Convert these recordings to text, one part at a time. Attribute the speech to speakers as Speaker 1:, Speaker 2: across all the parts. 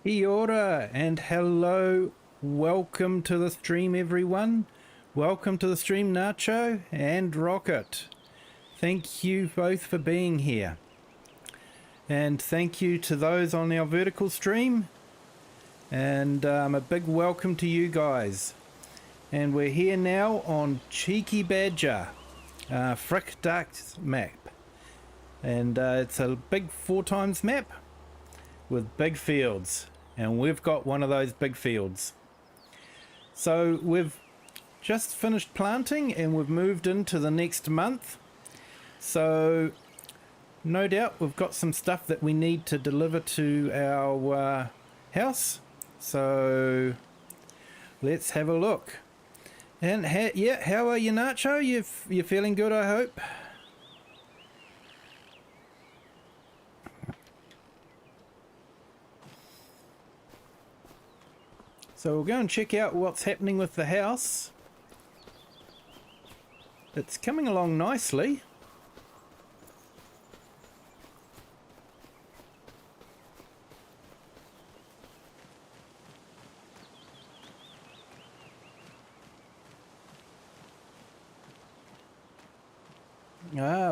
Speaker 1: Kia ora and hello, welcome to the stream everyone. Welcome to the stream Nacho and Rocket. Thank you both for being here. And thank you to those on our vertical stream. And a big welcome to you guys. And we're here now on Cheeky Badger, FrechDachs map. And it's a big 4x map with big fields. And we've got one of those big fields. So we've just finished planting and we've moved into the next month. So no doubt we've got some stuff that we need to deliver to our house. So let's have a look. And how are you, Nacho? You're feeling good, I hope? So we'll go and check out what's happening with the house. It's coming along nicely.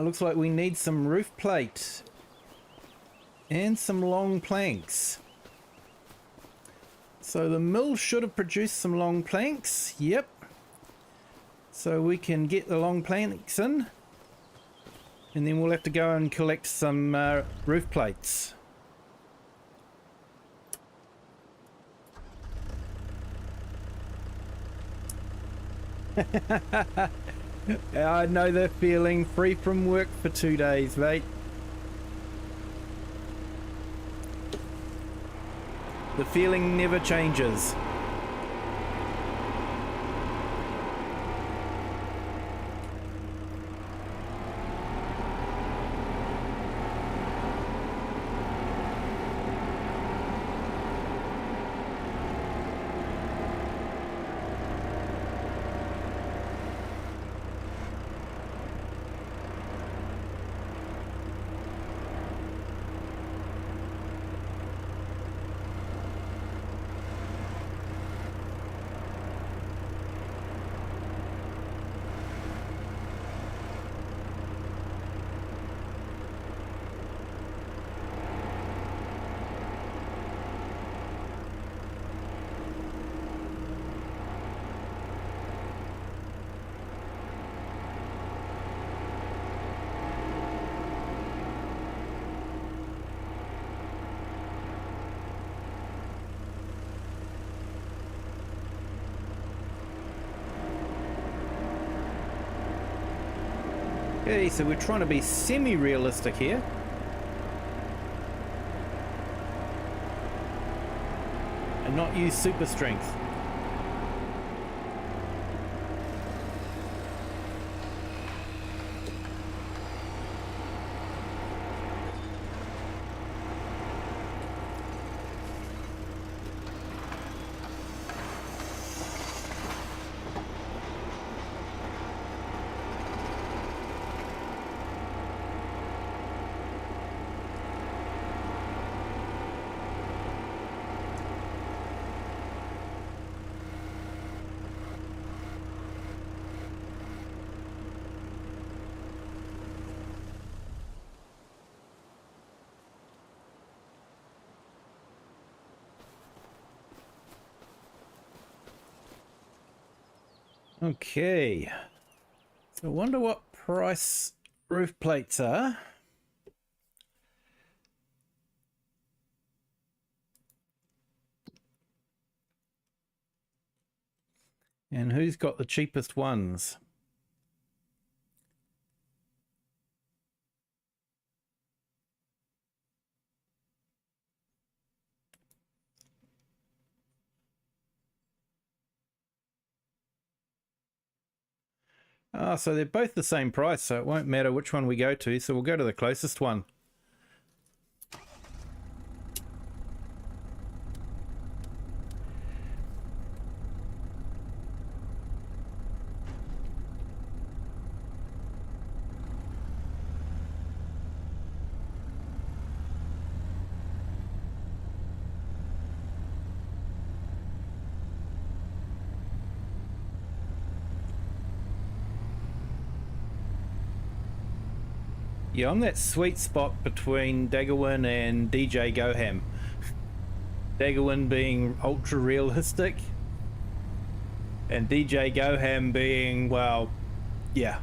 Speaker 1: Looks like we need some roof plate and some long planks. So the mill should have produced some long planks. Yep. So we can get the long planks in. And then we'll have to go and collect some roof plates. I know the feeling, free from work for 2 days, mate. The feeling never changes. Okay, so we're trying to be semi-realistic here. And not use super strength. Okay, so I wonder what price roof plates are. And who's got the cheapest ones? So they're both the same price, so it won't matter which one we go to, so we'll go to the closest one. Yeah, I'm that sweet spot between Daggerwin and DJ Goham. Daggerwin being ultra realistic, and DJ Goham being, well, yeah.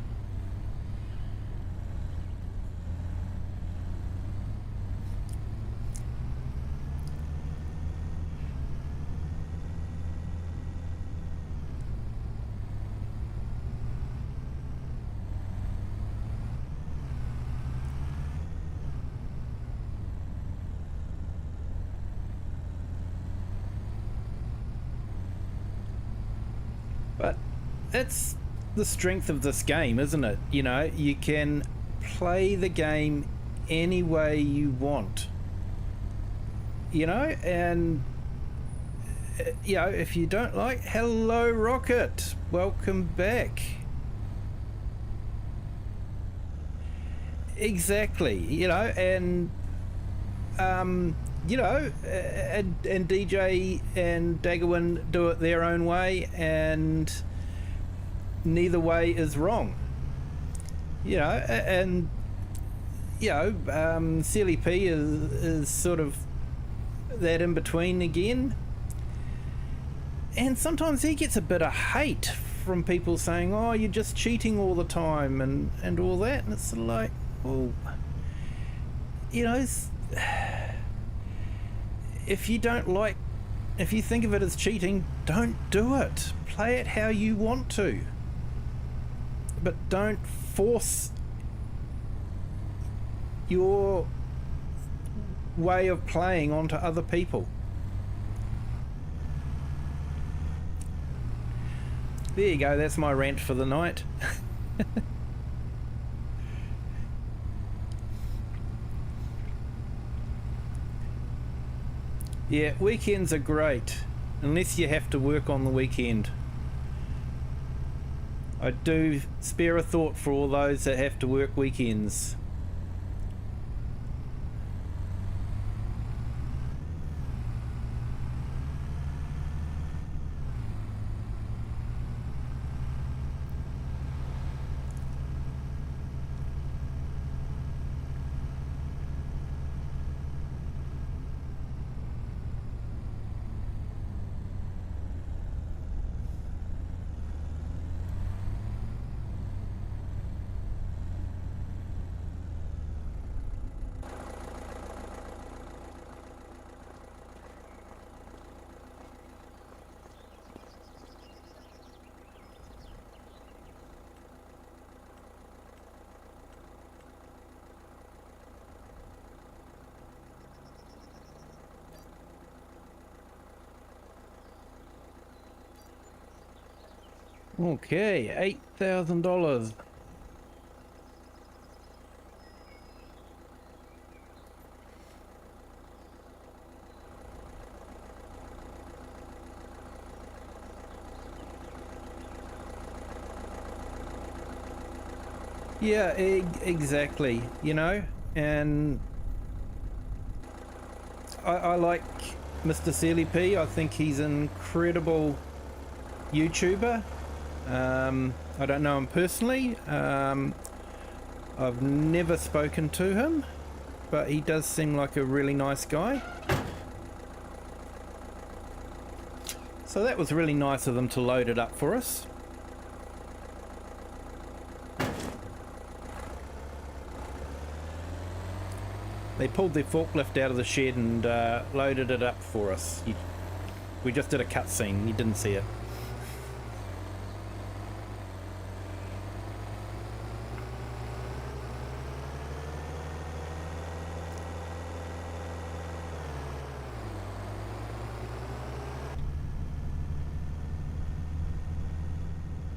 Speaker 1: But it's the strength of this game, isn't it? You know, you can play the game any way you want. You know, and you know, if you don't like, hello Rocket, welcome back. Exactly, you know, and you know, and DJ and Daggerwin do it their own way, and neither way is wrong. You know, and you know, CLP is sort of that in between again, and sometimes he gets a bit of hate from people saying, "Oh, you're just cheating all the time," and all that, and it's sort of like, well, you know, if you don't like, if you think of it as cheating, don't do it. Play it how you want to, but don't force your way of playing onto other people. There you go, that's my rant for the night. Yeah, weekends are great, unless you have to work on the weekend. I do spare a thought for all those that have to work weekends. Okay, $8,000. Yeah, exactly, you know, and I like Mr. CLP. I think he's an incredible YouTuber. I don't know him personally. I've never spoken to him, but he does seem like a really nice guy. So that was really nice of them to load it up for us. They pulled their forklift out of the shed and loaded it up for us. We just did a cutscene, you didn't see it.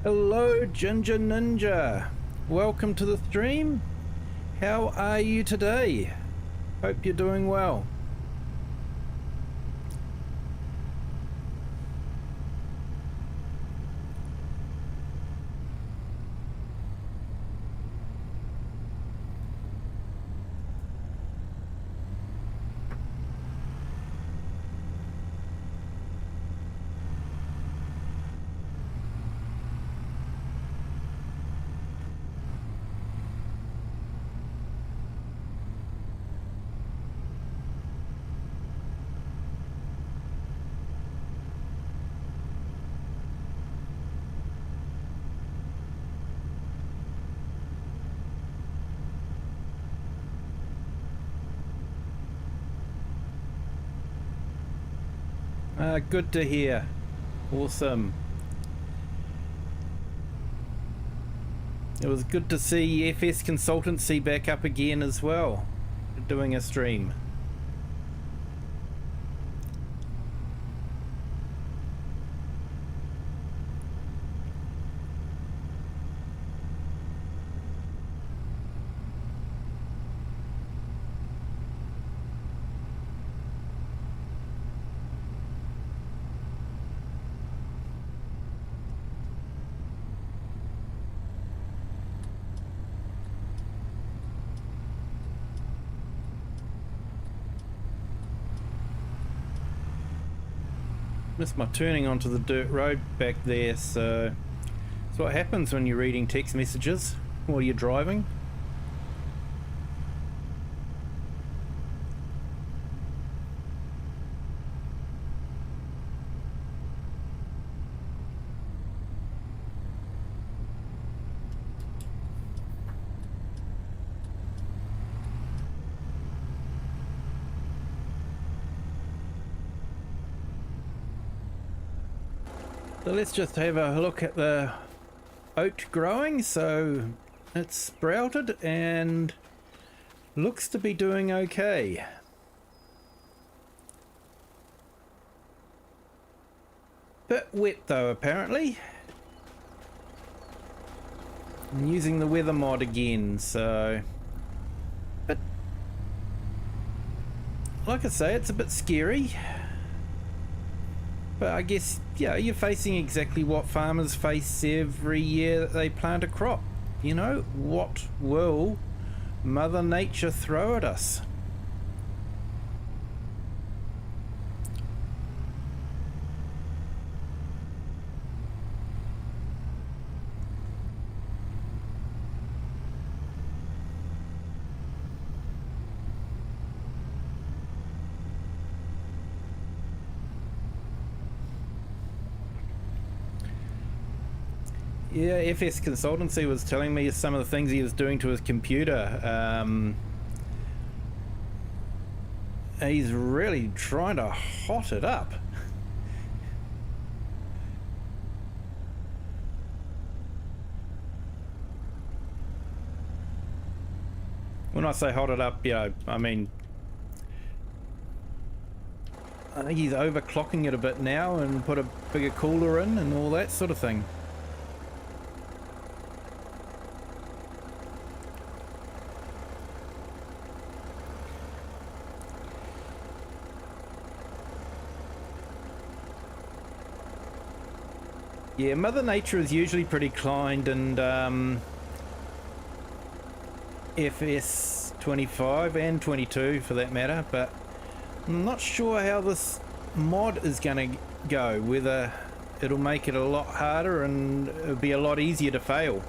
Speaker 1: Hello Ginger Ninja, welcome to the stream. How are you today? Hope you're doing well. Good to hear. Awesome. It was good to see FS Consultancy back up again as well, doing a stream. Missed my turning onto the dirt road back there, so that's what happens when you're reading text messages while you're driving. So let's just have a look at the oat growing. So it's sprouted and looks to be doing okay. Bit wet though, apparently. I'm using the weather mod again, so... But like I say, it's a bit scary. But I guess, yeah, you're facing exactly what farmers face every year that they plant a crop. You know, what will Mother Nature throw at us? Yeah, FS Consultancy was telling me some of the things he was doing to his computer. He's really trying to hot it up. When I say hot it up, you know, I mean, I think he's overclocking it a bit now and put a bigger cooler in and all that sort of thing. Yeah, Mother Nature is usually pretty kind, and FS25 and 22 for that matter, but I'm not sure how this mod is going to go, whether it'll make it a lot harder and it'll be a lot easier to fail.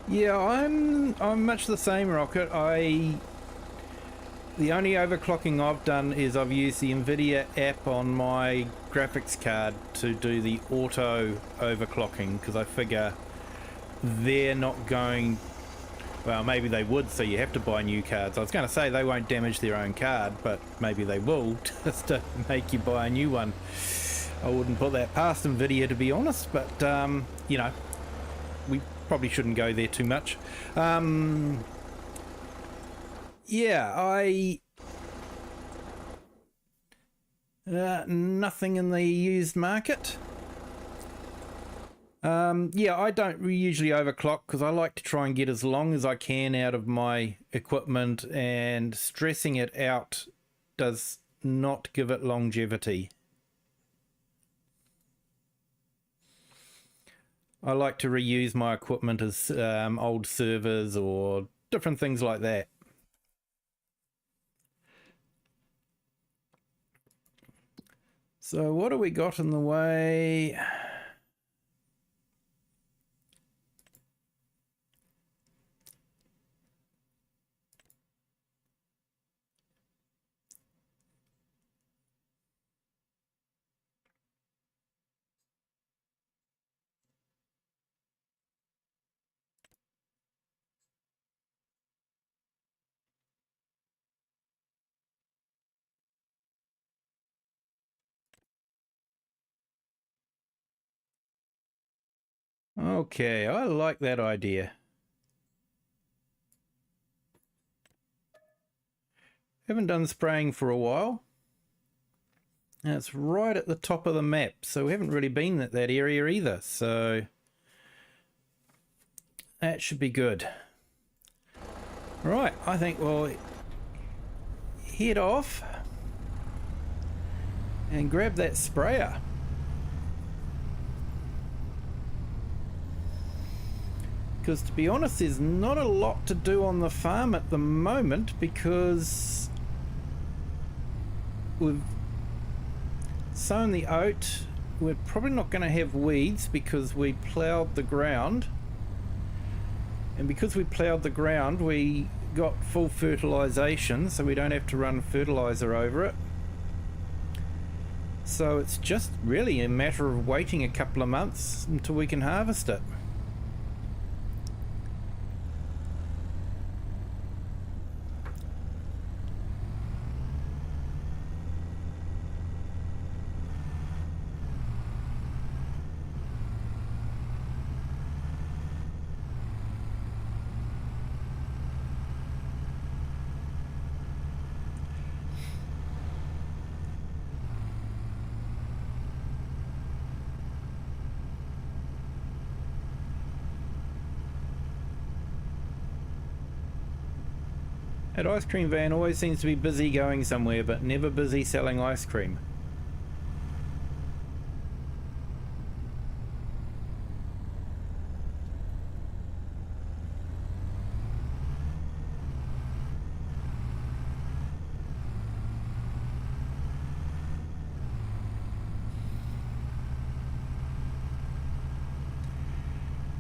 Speaker 1: Yeah, I'm much the same, Rocket. The only overclocking I've done is I've used the NVIDIA app on my graphics card to do the auto overclocking, because I figure they're not going, well, maybe they would, so you have to buy new cards. I was going to say they won't damage their own card, but maybe they will, just to make you buy a new one. I wouldn't put that past NVIDIA, to be honest, but you know, we probably shouldn't go there too much. Yeah, nothing in the used market. Yeah, I don't usually overclock because I like to try and get as long as I can out of my equipment, and stressing it out does not give it longevity. I like to reuse my equipment as old servers or different things like that. So what do we got in the way? Okay, I like that idea. Haven't done spraying for a while. And it's right at the top of the map, so we haven't really been at that area either, so that should be good. Right, I think we'll head off and grab that sprayer. Because to be honest, there's not a lot to do on the farm at the moment because we've sown the oat. We're probably not going to have weeds because we ploughed the ground. And because we ploughed the ground, we got full fertilisation, so we don't have to run fertiliser over it. So it's just really a matter of waiting a couple of months until we can harvest it. That ice cream van always seems to be busy going somewhere, but never busy selling ice cream.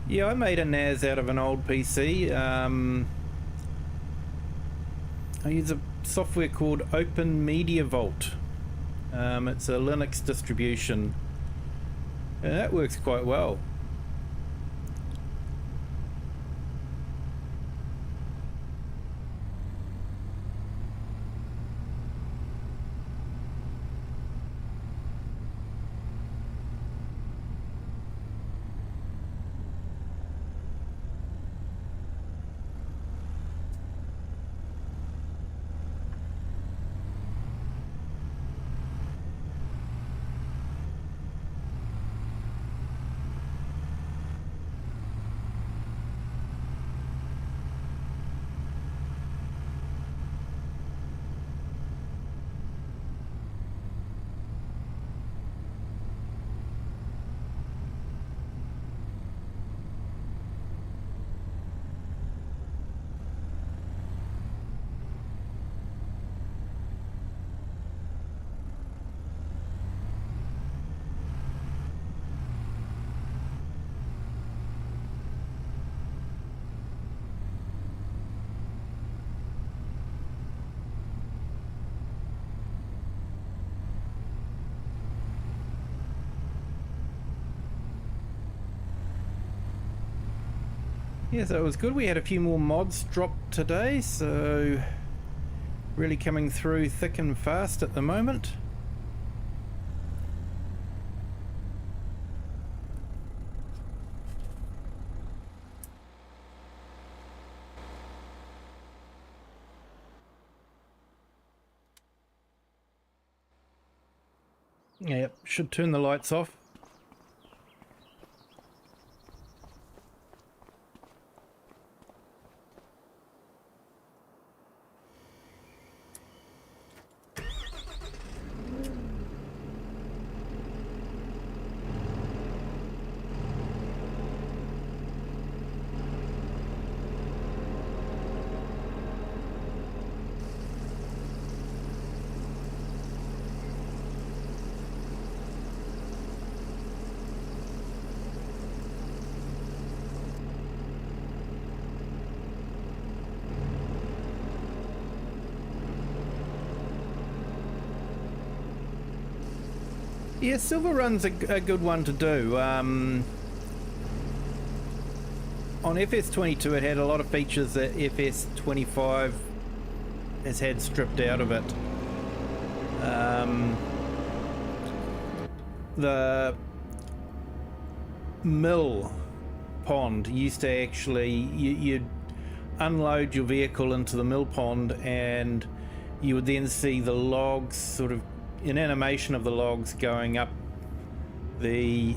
Speaker 1: Yeah, I made a NAS out of an old PC. I use a software called Open Media Vault. It's a Linux distribution, and that works quite well. Yeah, so it was good. We had a few more mods dropped today, so really coming through thick and fast at the moment. Yep, should turn the lights off. Yeah, Silver Run's a good one to do. On FS22 it had a lot of features that FS25 has had stripped out of it. The mill pond used to actually, you'd unload your vehicle into the mill pond and you would then see the logs, sort of an animation of the logs going up the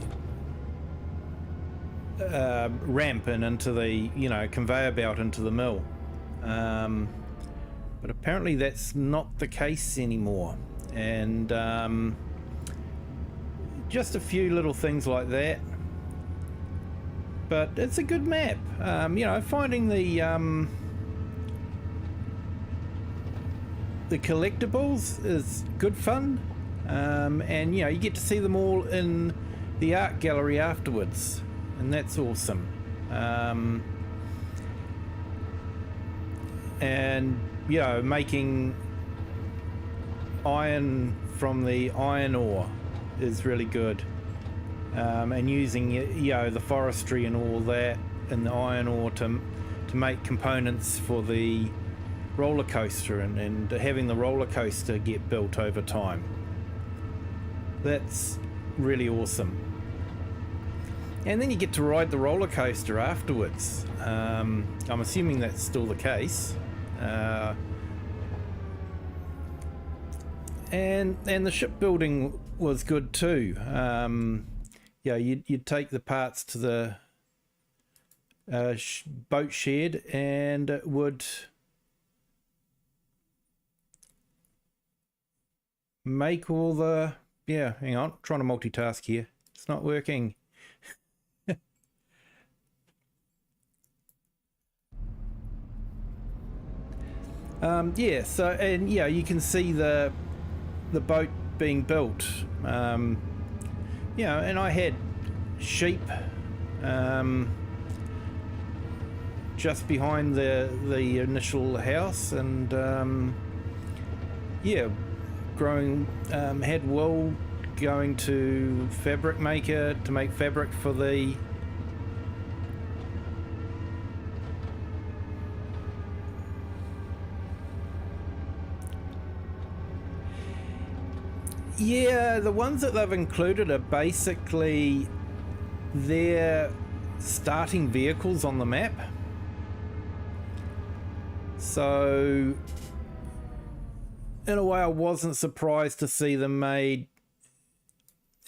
Speaker 1: ramp and into the, conveyor belt into the mill. But apparently that's not the case anymore. And just a few little things like that. But it's a good map. Finding the collectibles is good fun. And you get to see them all in the art gallery afterwards, and that's awesome. And making iron from the iron ore is really good. And using the forestry and all that in the iron ore to make components for the roller coaster and having the roller coaster get built over time. That's really awesome. And then you get to ride the roller coaster afterwards. I'm assuming that's still the case. And the shipbuilding was good too. You'd take the parts to the boat shed and it would make all the... Yeah, hang on, trying to multitask here. It's not working. You can see the boat being built. And I had sheep just behind the initial house, and growing, had wool, going to fabric maker to make fabric for the the ones that they've included are basically their starting vehicles on the map. So in a way I wasn't surprised to see them made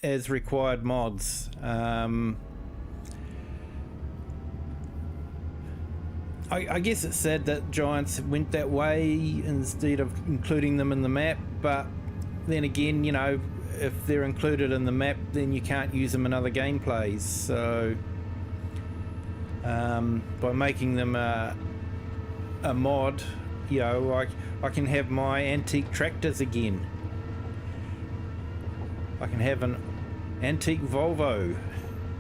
Speaker 1: as required mods. I guess it's sad that Giants went that way instead of including them in the map, but then again, if they're included in the map, then you can't use them in other gameplays. So by making them a mod, I can have my antique tractors again. I can have an antique Volvo,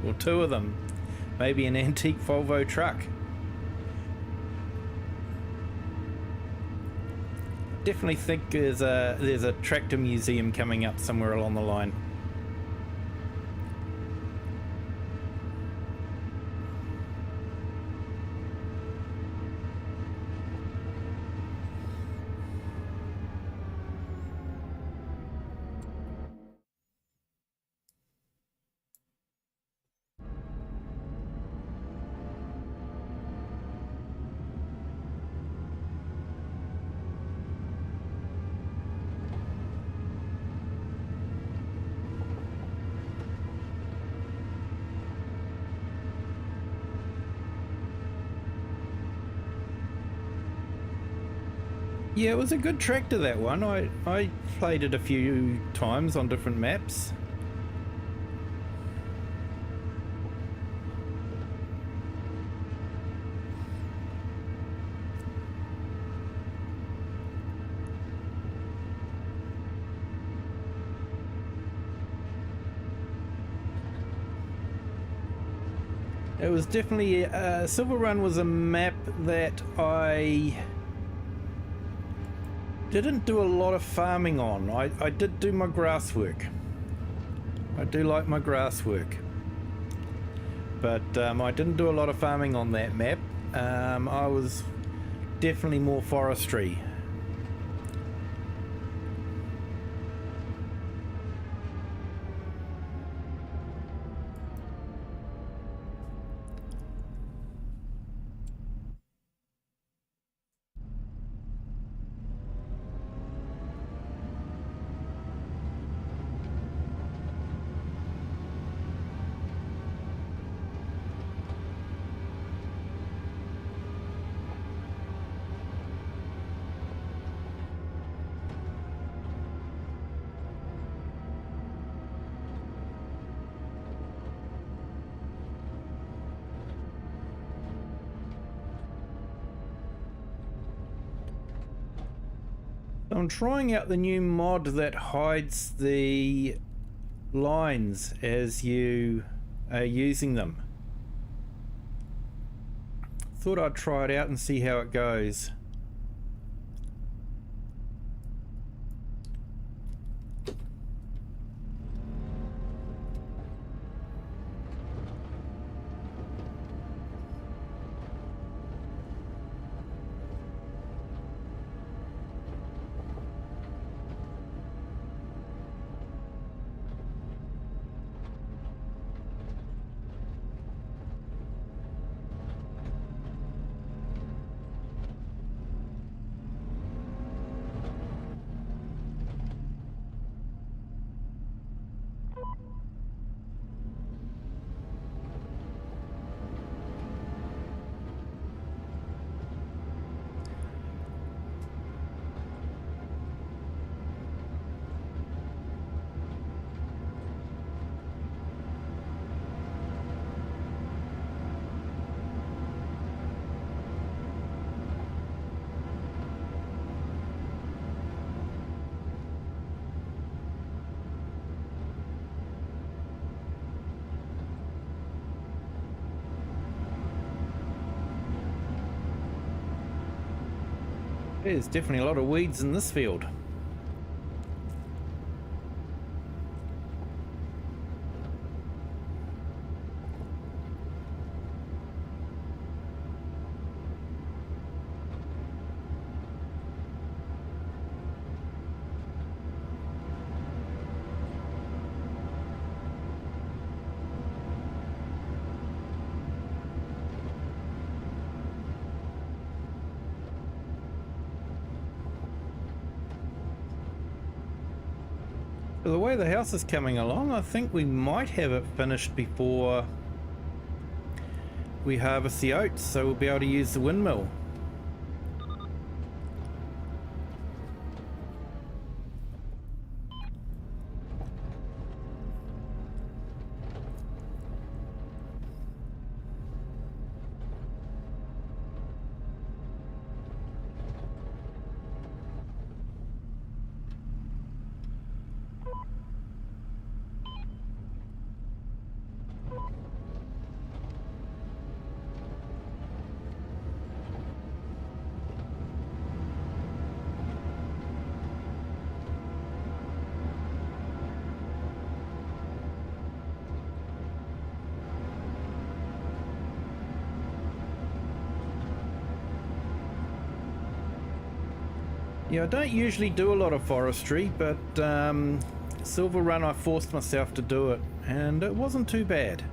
Speaker 1: or two of them, maybe an antique Volvo truck. Definitely think there's a tractor museum coming up somewhere along the line. Yeah, it was a good tractor, that one. I played it a few times on different maps. It was definitely... Silver Run was a map that I didn't do a lot of farming on. I did do my grass work. I do like my grass work. But I didn't do a lot of farming on that map. I was definitely more forestry. I'm trying out the new mod that hides the lines as you are using them. Thought I'd try it out and see how it goes. There's definitely a lot of weeds in this field. The way the house is coming along, I think we might have it finished before we harvest the oats, so we'll be able to use the windmill. Yeah, I don't usually do a lot of forestry, but Silver Run I forced myself to do it, and it wasn't too bad.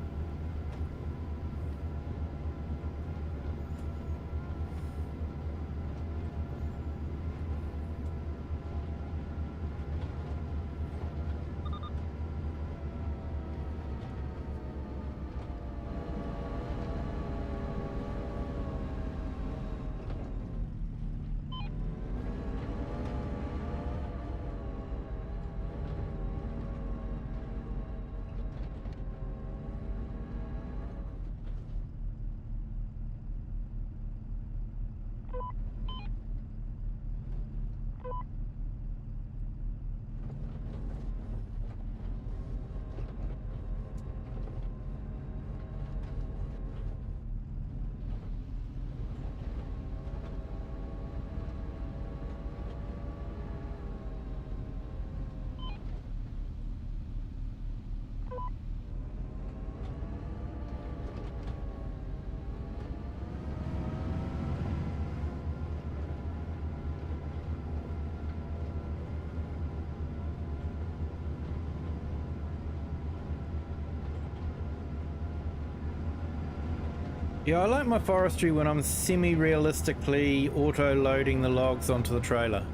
Speaker 1: Yeah, I like my forestry when I'm semi-realistically auto-loading the logs onto the trailer.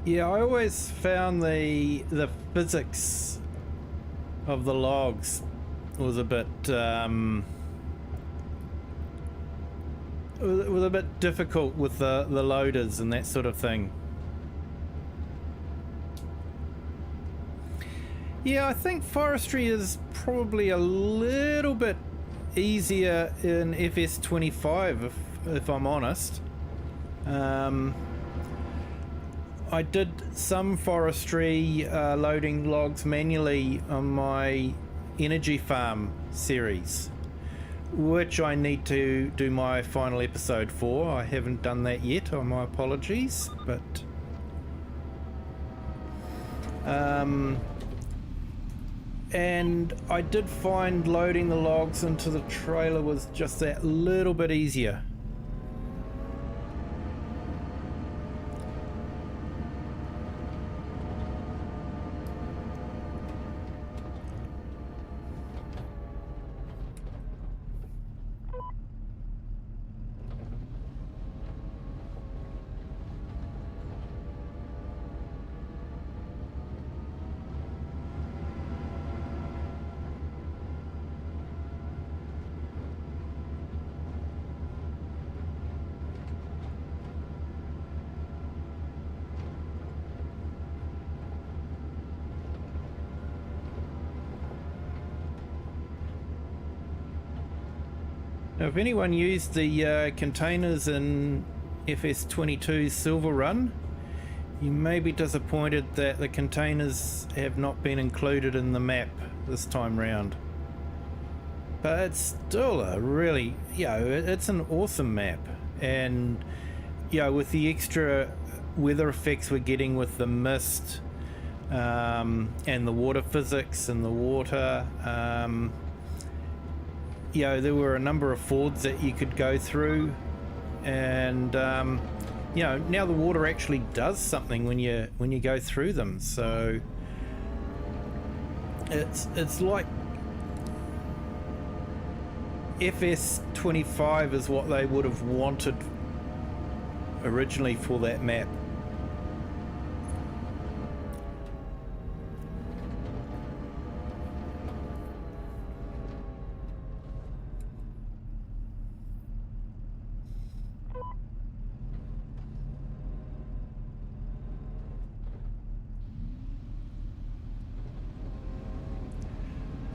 Speaker 1: Yeah, I always found the physics of the logs was a bit it was a bit difficult with the loaders and that sort of thing. Yeah, I think forestry is probably a little bit easier in FS25 if I'm honest. I did some forestry loading logs manually on my energy farm series, which I need to do my final episode for. I haven't done that yet, my apologies, but and I did find loading the logs into the trailer was just that little bit easier. Now, if anyone used the containers in FS22's Silver Run, you may be disappointed that the containers have not been included in the map this time round. But it's still a really, it's an awesome map. And, with the extra weather effects we're getting with the mist and the water physics and the water, there were a number of fords that you could go through, and now the water actually does something when you go through them. So it's like FS25 is what they would have wanted originally for that map.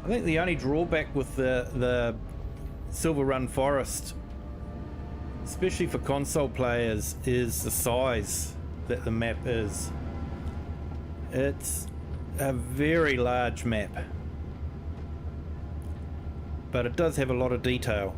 Speaker 1: I think the only drawback with the Silver Run Forest, especially for console players, is the size that the map is. It's a very large map, but it does have a lot of detail.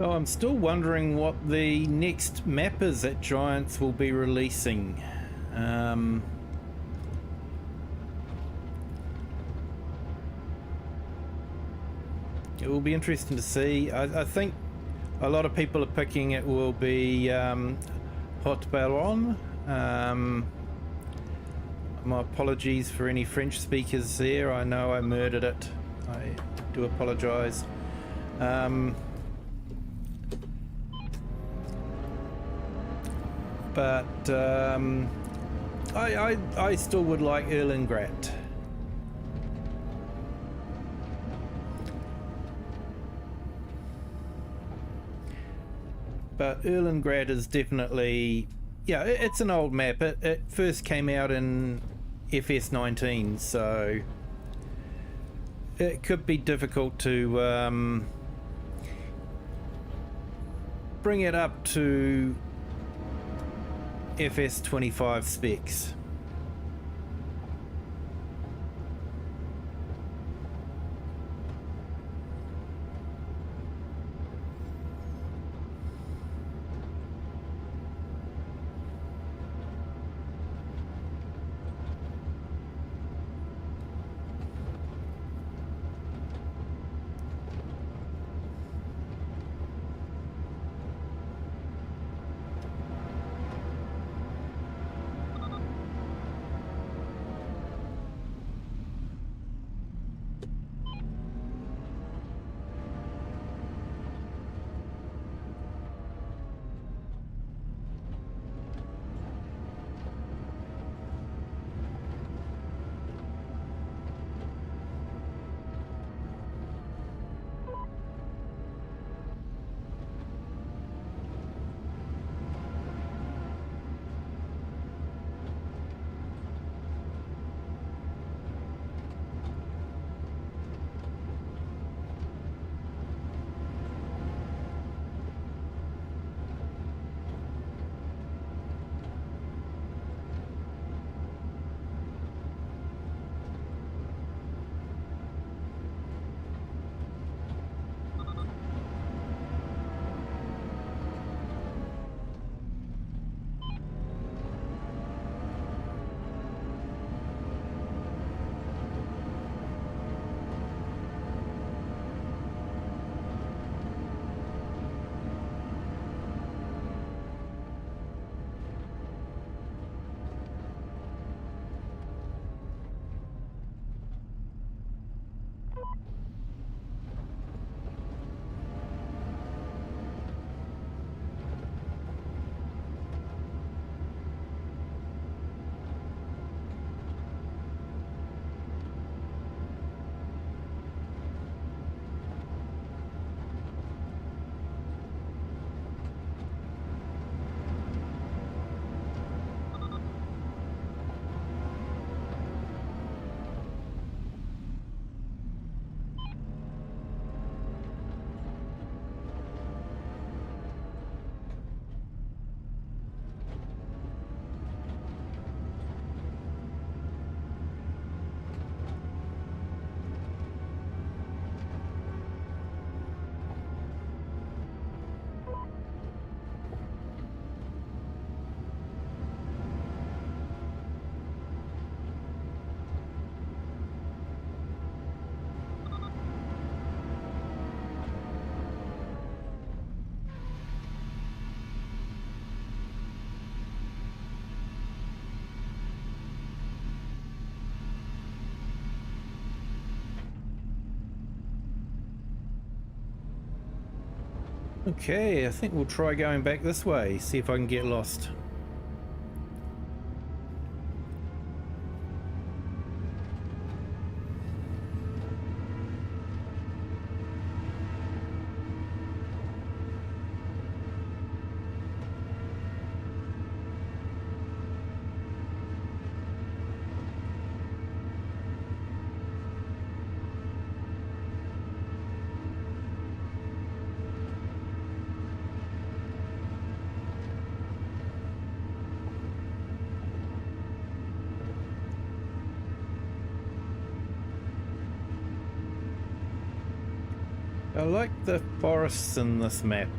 Speaker 1: Oh, I'm still wondering what the next map is that Giants will be releasing. It will be interesting to see. I think a lot of people are picking it will be Hot Ballon. My apologies for any French speakers there. I know I murdered it. I do apologise. But I still would like Erlengrat. But Erlengrat is definitely, yeah, it's an old map. It first came out in FS19, so it could be difficult to bring it up to FS25 specs. Okay, I think we'll try going back this way, see if I can get lost. I like the forests in this map.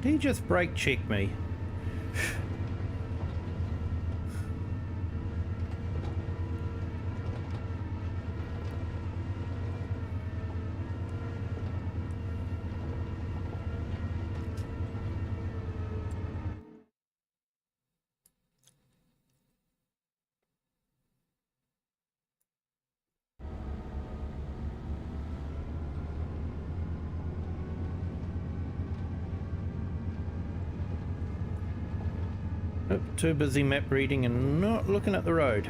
Speaker 1: Did he just brake check me? Oh, too busy map reading and not looking at the road.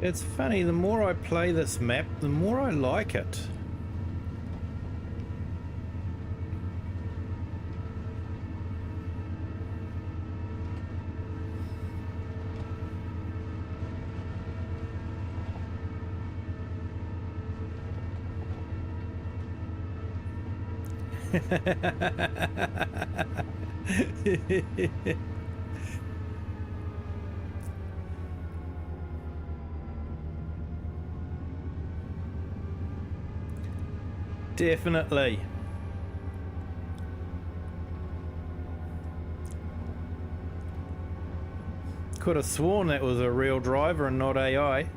Speaker 1: It's funny, the more I play this map, the more I like it. Definitely. Could have sworn that was a real driver and not AI.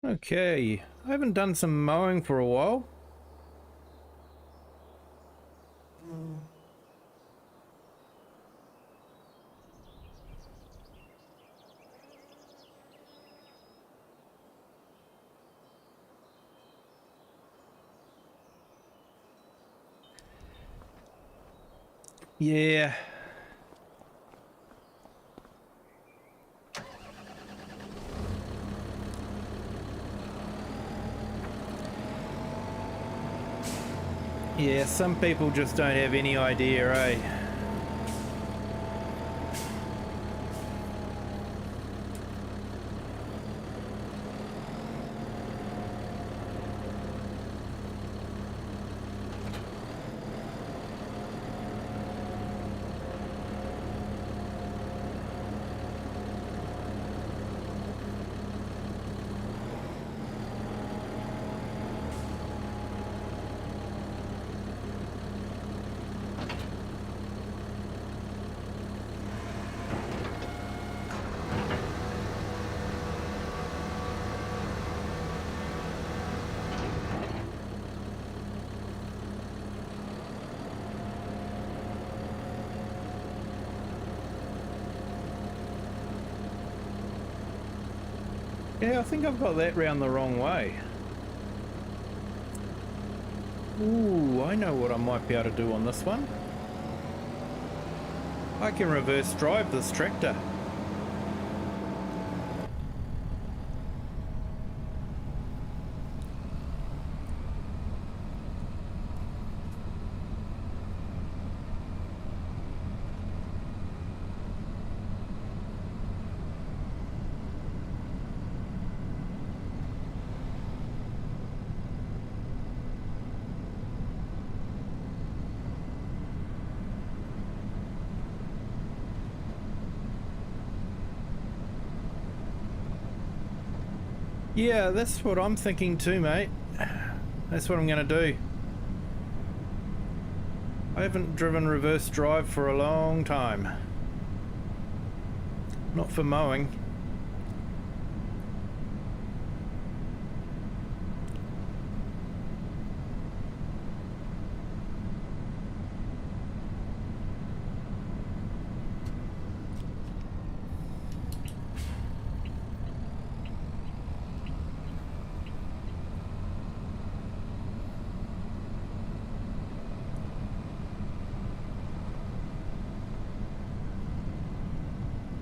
Speaker 1: Okay, I haven't done some mowing for a while. Yeah. Yeah, some people just don't have any idea, eh? Yeah, I think I've got that round the wrong way. Ooh, I know what I might be able to do on this one. I can reverse drive this tractor. Yeah, that's what I'm thinking too, mate. That's what I'm going to do. I haven't driven reverse drive for a long time. Not for mowing.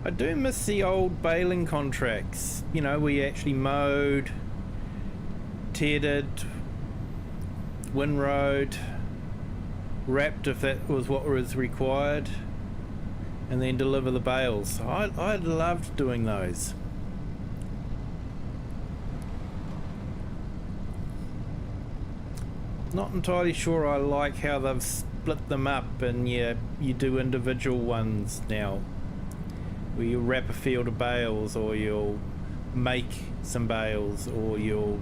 Speaker 1: I do miss the old baling contracts, you know, where you actually mowed, teared, windrowed, wrapped if that was what was required, and then deliver the bales. I loved doing those. Not entirely sure I like how they've split them up and you do individual ones now, where you wrap a field of bales, or you'll make some bales, or you'll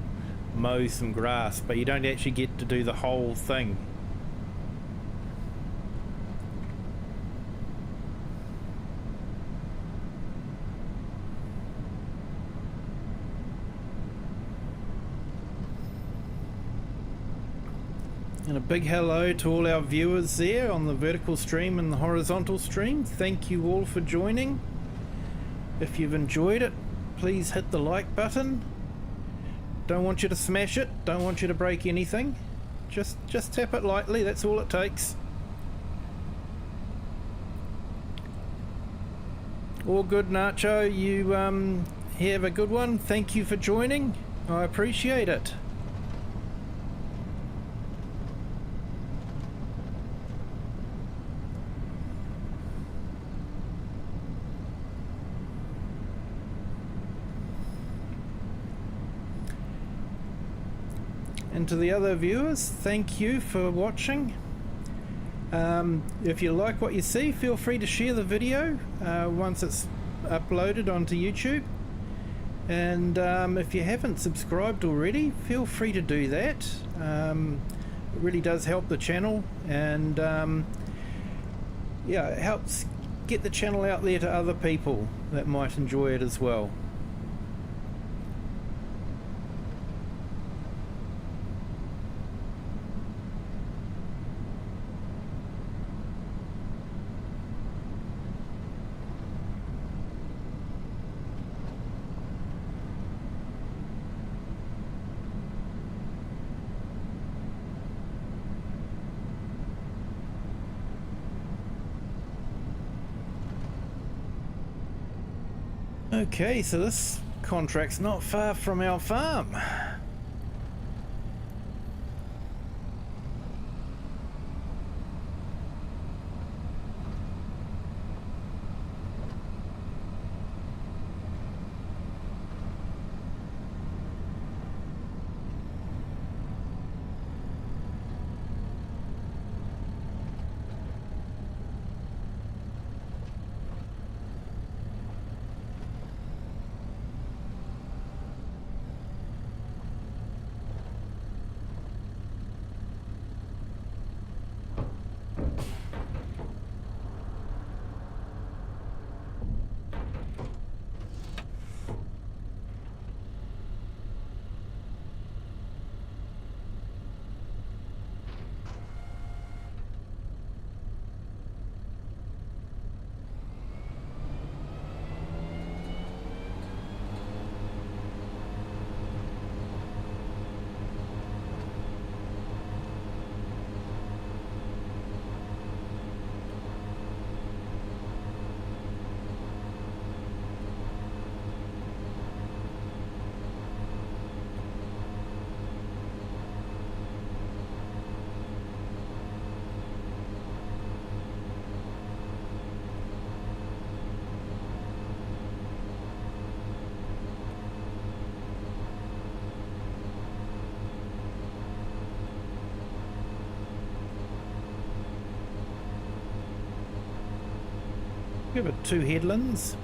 Speaker 1: mow some grass, but you don't actually get to do the whole thing. And a big hello to all our viewers there on the vertical stream and the horizontal stream. Thank you all for joining. If you've enjoyed it, please hit the like button. Don't want you to smash it, don't want you to break anything. Just tap it lightly, that's all it takes. All good, Nacho. You have a good one. Thank you for joining. I appreciate it. And to the other viewers, thank you for watching. If you like what you see, feel free to share the video once it's uploaded onto YouTube. And if you haven't subscribed already, feel free to do that. It really does help the channel, and yeah, it helps get the channel out there to other people that might enjoy it as well. Okay, so this contract's not far from our farm. Give it 2 headlands.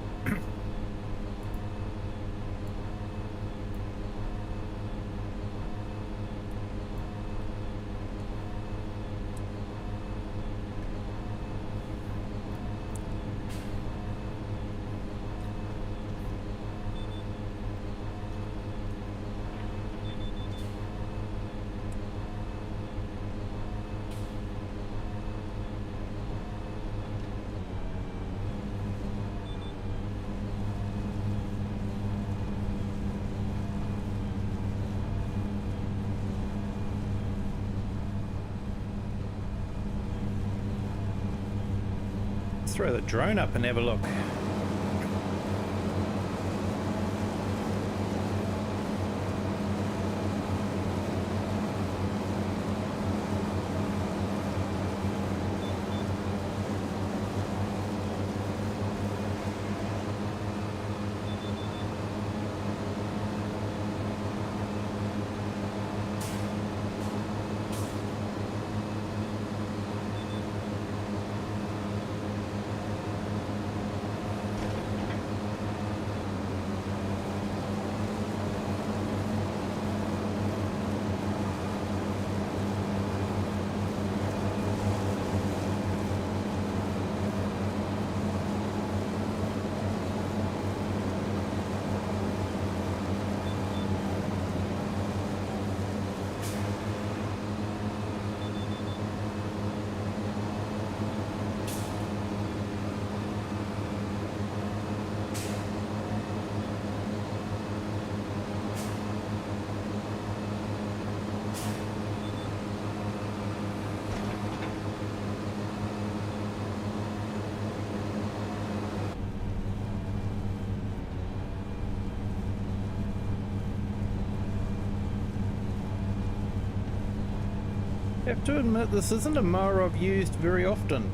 Speaker 1: Throw the drone up and have a look. I have to admit, this isn't a mower I've used very often.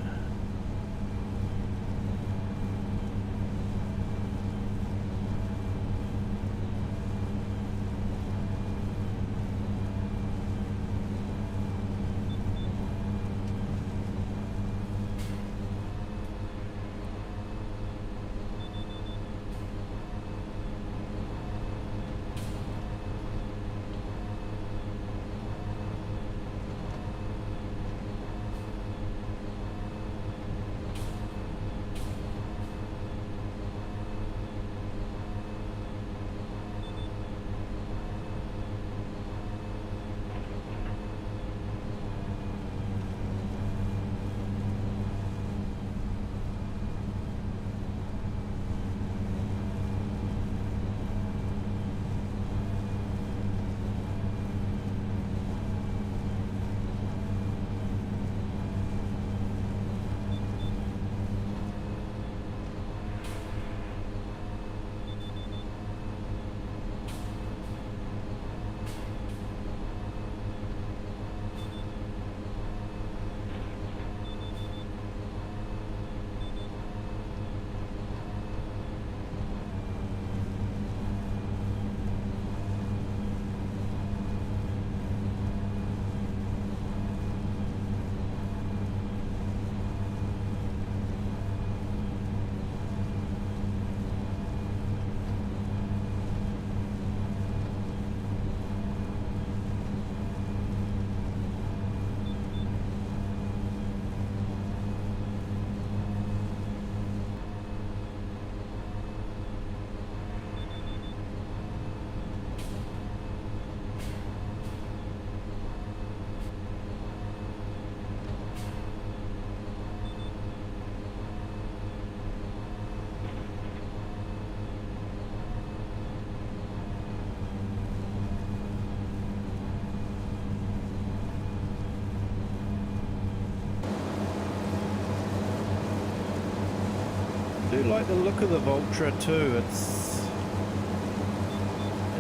Speaker 1: I do like the look of the Vultra too. It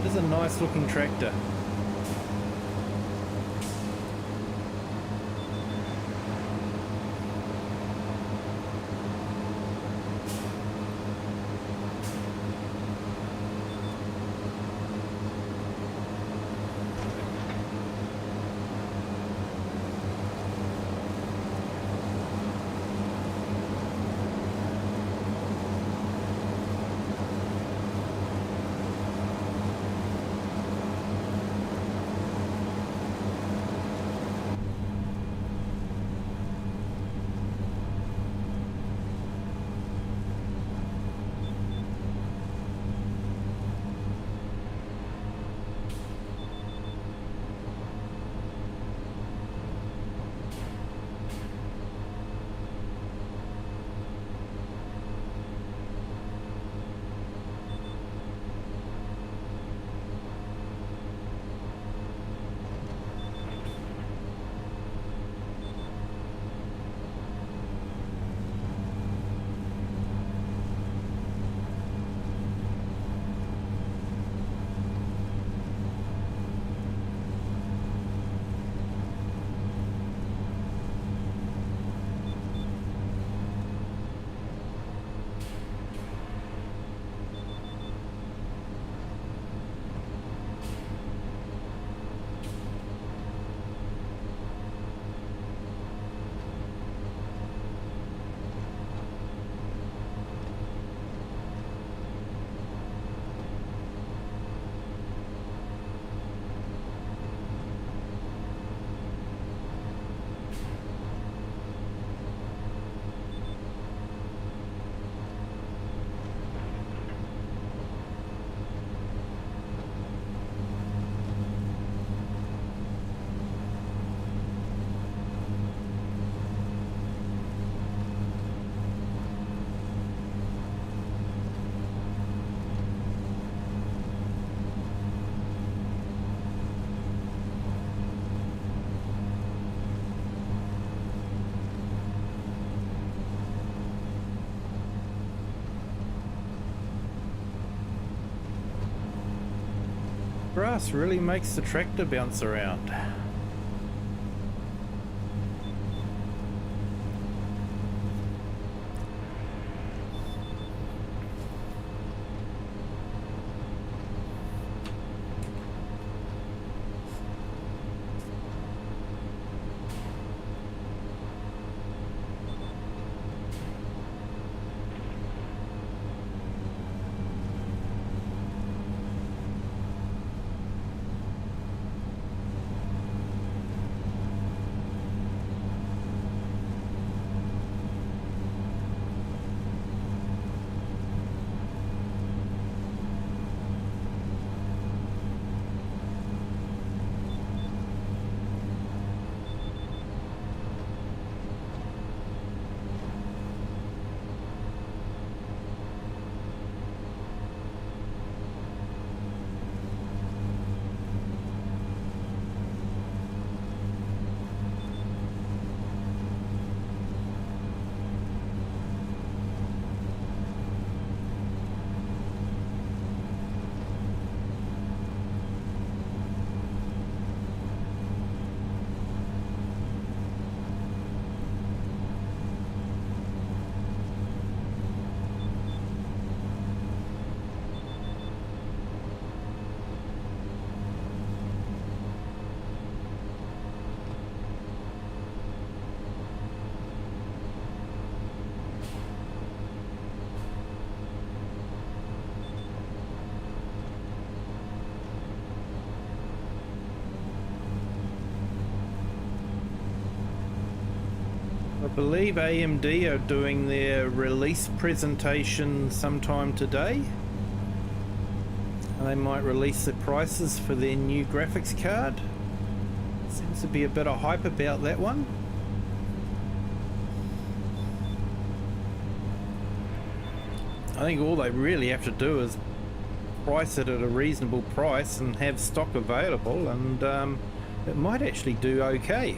Speaker 1: is a nice looking tractor. Grass really makes the tractor bounce around. I believe AMD are doing their release presentation sometime today. And they might release the prices for their new graphics card. Seems to be a bit of hype about that one. I think all they really have to do is price it at a reasonable price and have stock available, and it might actually do okay.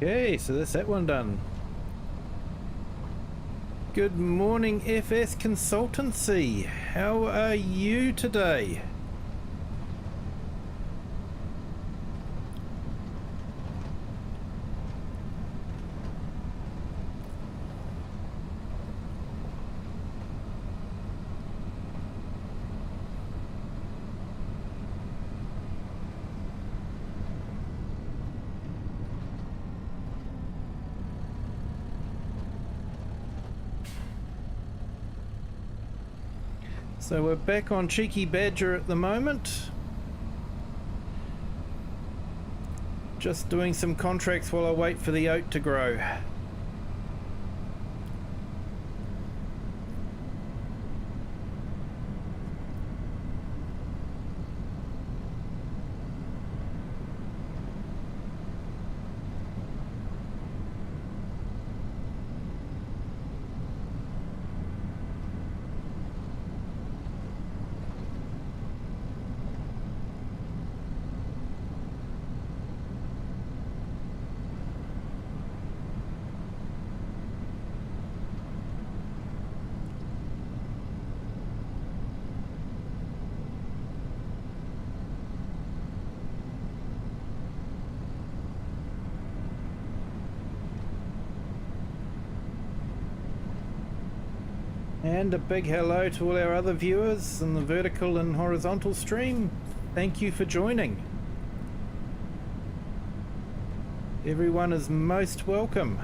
Speaker 1: Okay, so that's that one done. Good morning, FS Consultancy. How are you today? So we're back on Cheeky Badger at the moment. Just doing some contracts while I wait for the oat to grow. And a big hello to all our other viewers in the vertical and horizontal stream. Thank you for joining. Everyone is most welcome.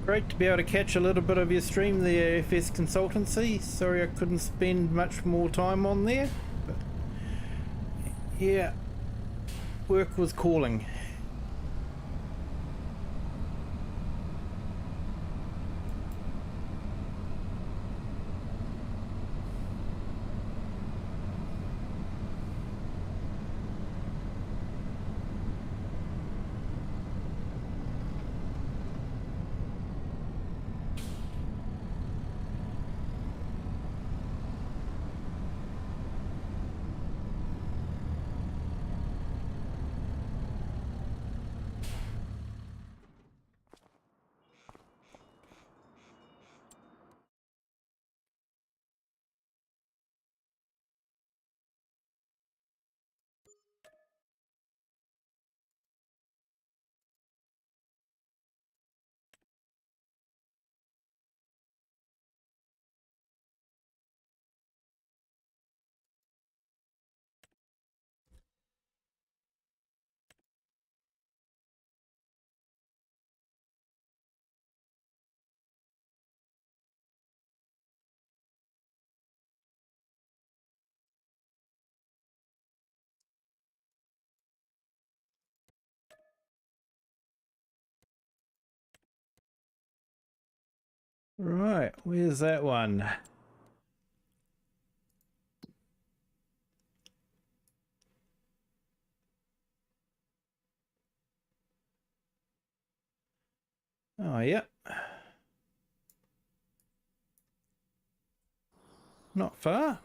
Speaker 1: Great to be able to catch a little bit of your stream there, FS Consultancy. Sorry I couldn't spend much more time on there, but yeah, work was calling. Right, where's that one? Oh, yep. Not far.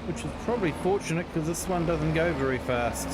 Speaker 1: Which is probably fortunate because this one doesn't go very fast.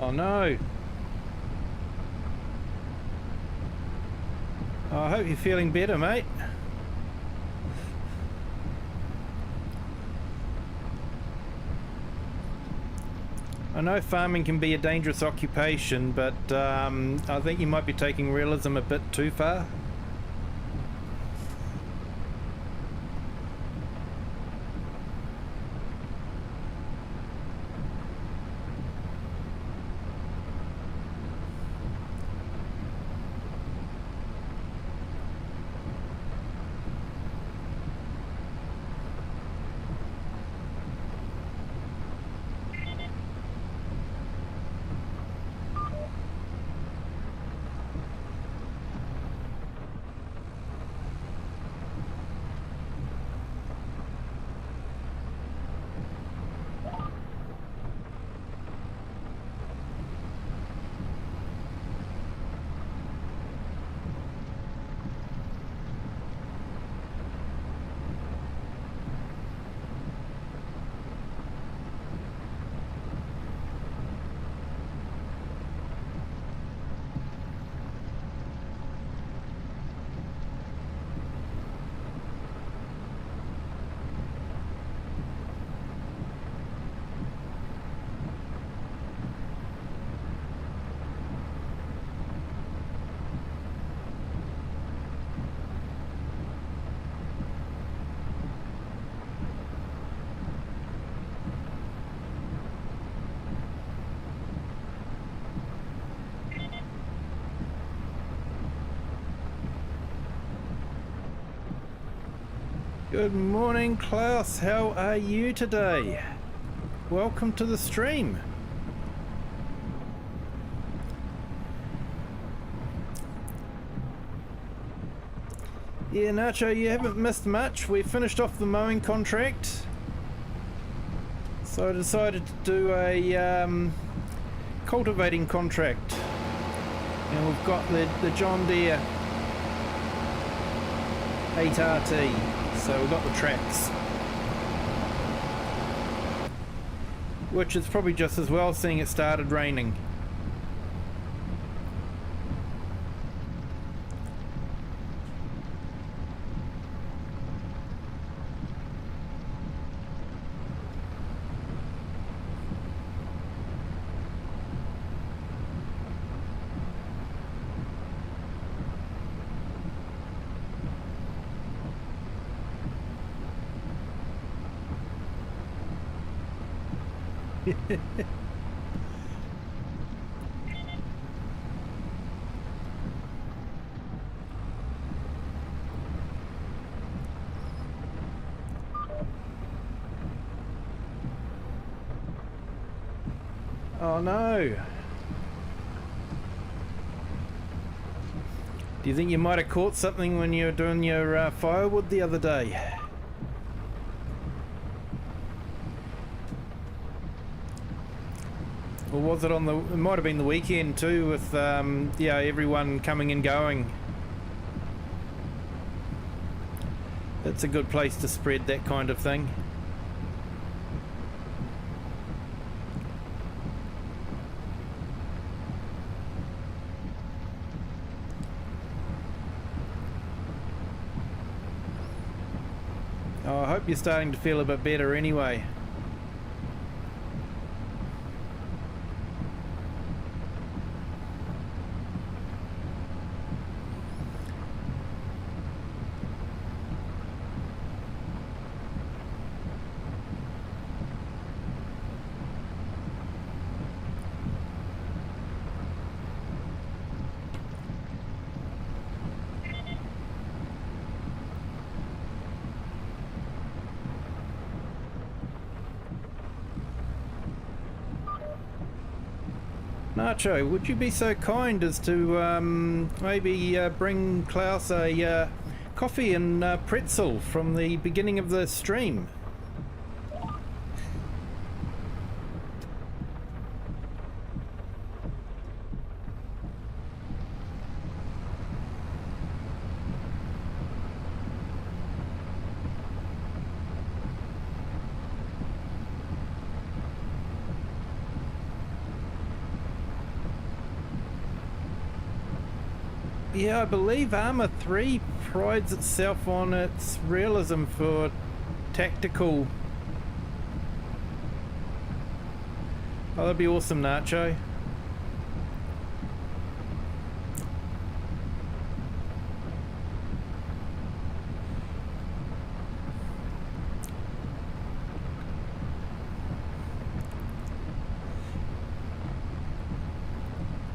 Speaker 1: Oh no. Oh, I hope you're feeling better, mate. I know farming can be a dangerous occupation, but I think you might be taking realism a bit too far. Good morning, Klaus. How are you today? Welcome to the stream. Yeah, Nacho, you haven't missed much. We finished off the mowing contract. So I decided to do a cultivating contract. And we've got the John Deere 8RT. So we've got the tracks. Which is probably just as well, seeing it started raining. Oh no. Do you think you might have caught something when you were doing your firewood the other day? Or was it on the... It might have been the weekend too, with yeah, everyone coming and going. It's a good place to spread that kind of thing. Oh, I hope you're starting to feel a bit better anyway. Nacho, would you be so kind as to maybe bring Klaus a coffee and pretzel from the beginning of the stream? Yeah, I believe Arma 3 prides itself on its realism for tactical. Oh, that'd be awesome, Nacho.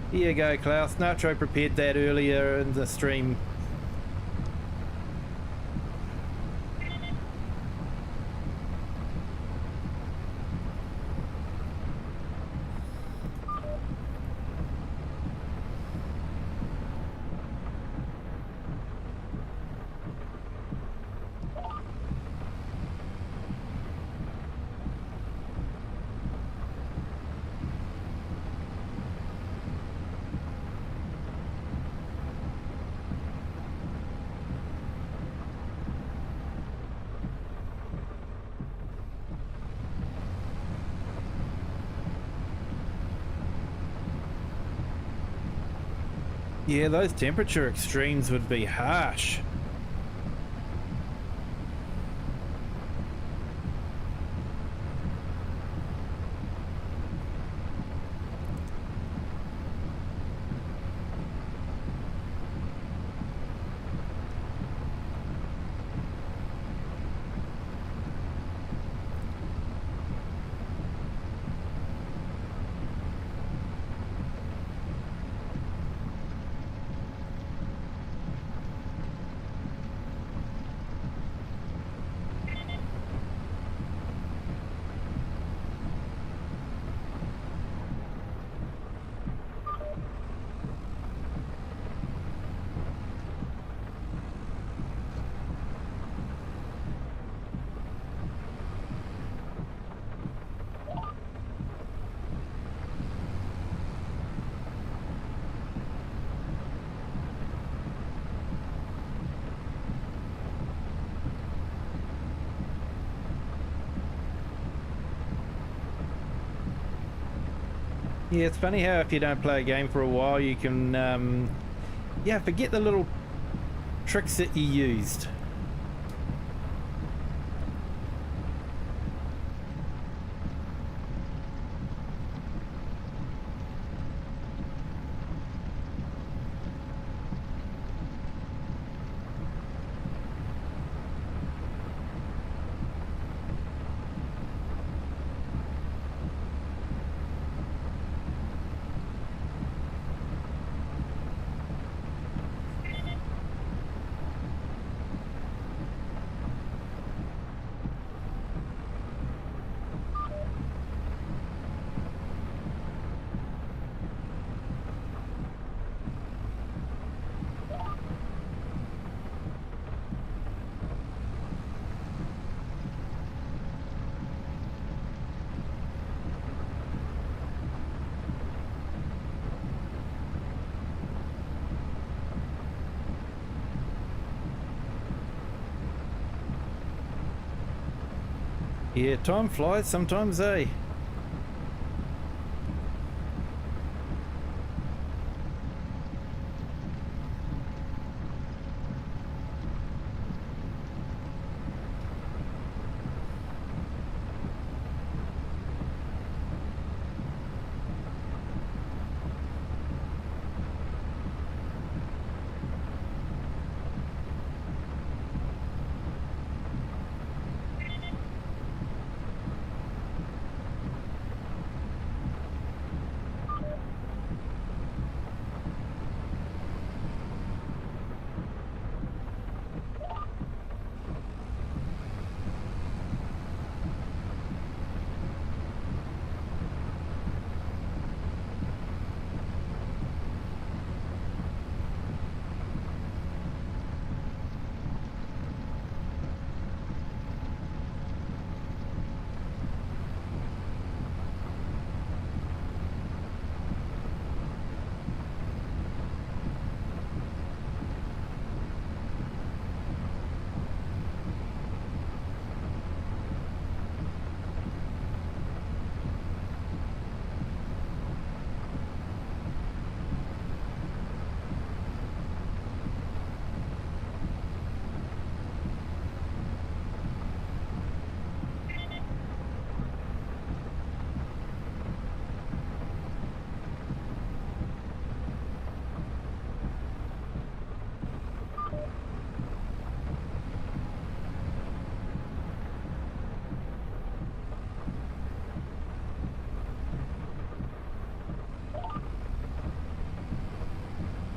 Speaker 1: Here you go, Klaus. Nacho prepared that earlier in the stream. Yeah, those temperature extremes would be harsh. Yeah, it's funny how if you don't play a game for a while, you can, yeah, forget the little tricks that you used. Yeah, time flies sometimes, eh?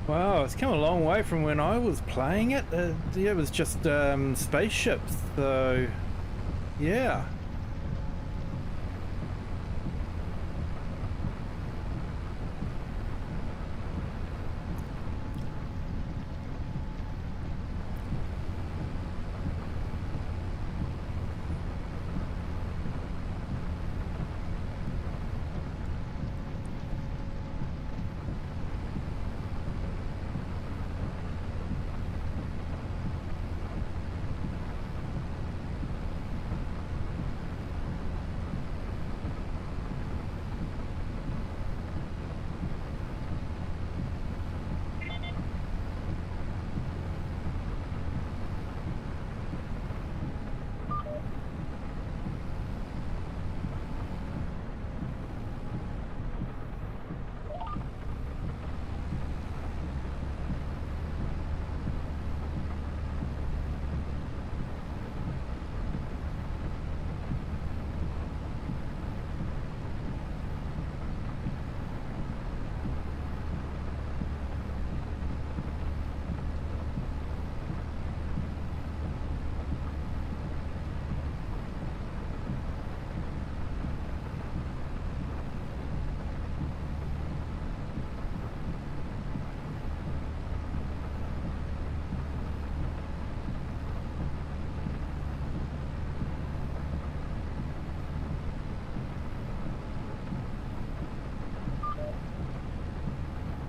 Speaker 1: Wow, it's come a long way from when I was playing it. Yeah, it was just spaceships, so yeah.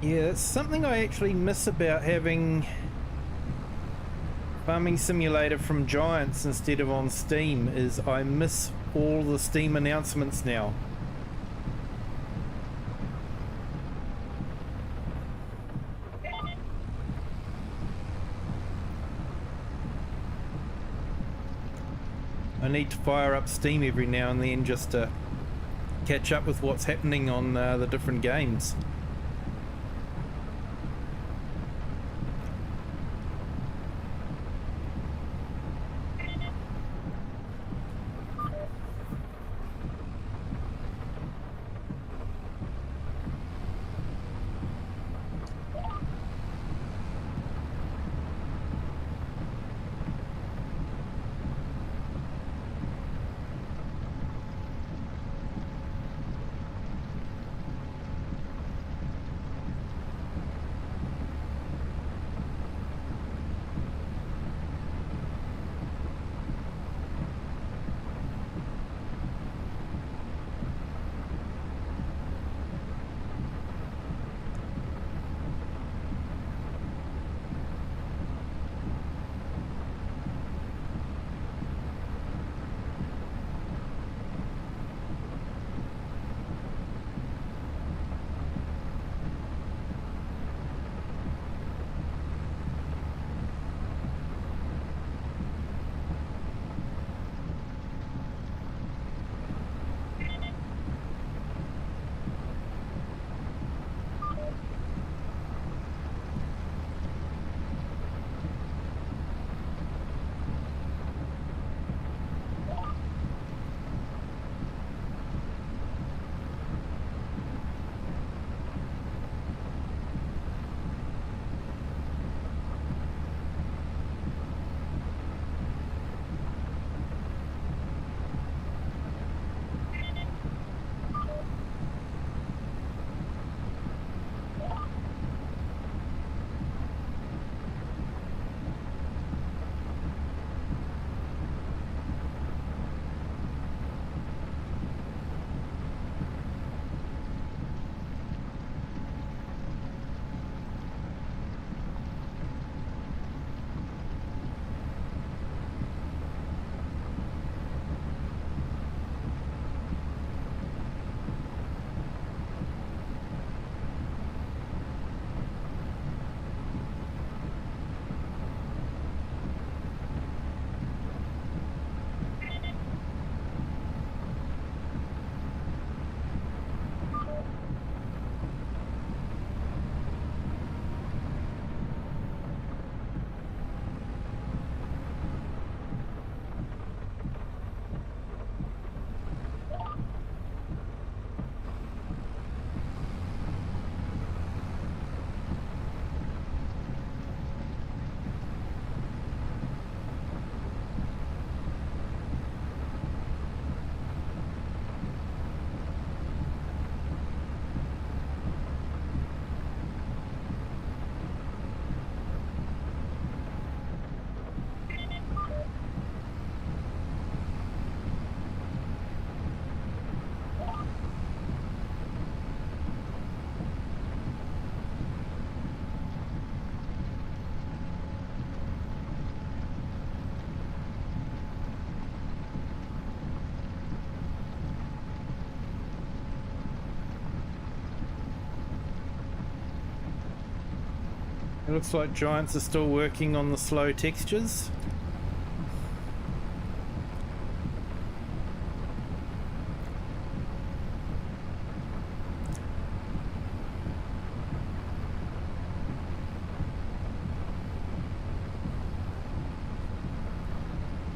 Speaker 1: Yeah, it's something I actually miss about having Farming Simulator from Giants instead of on Steam, is I miss all the Steam announcements now. I need to fire up Steam every now and then just to catch up with what's happening on the different games. It looks like Giants are still working on the slow textures.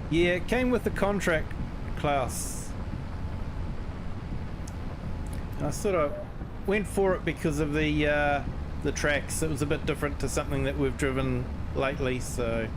Speaker 1: Yeah, it came with the contract, Klaus. I sort of went for it because of the tracks. It was a bit different to something that we've driven lately, so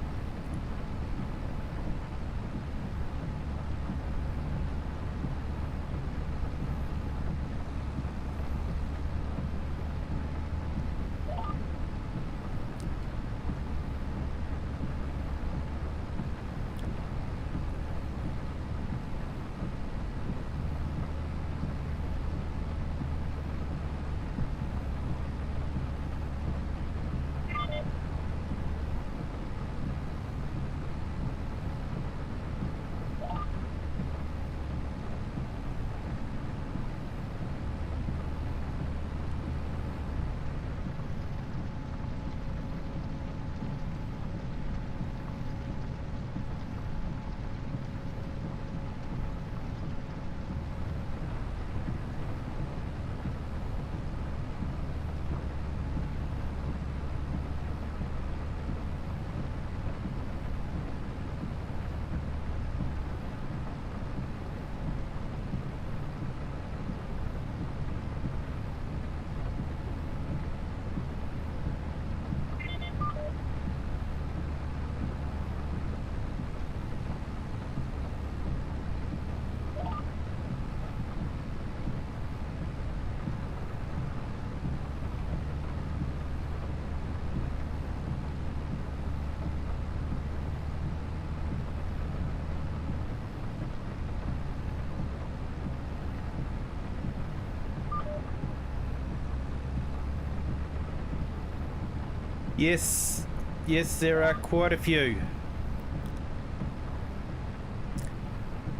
Speaker 1: Yes, yes, there are quite a few.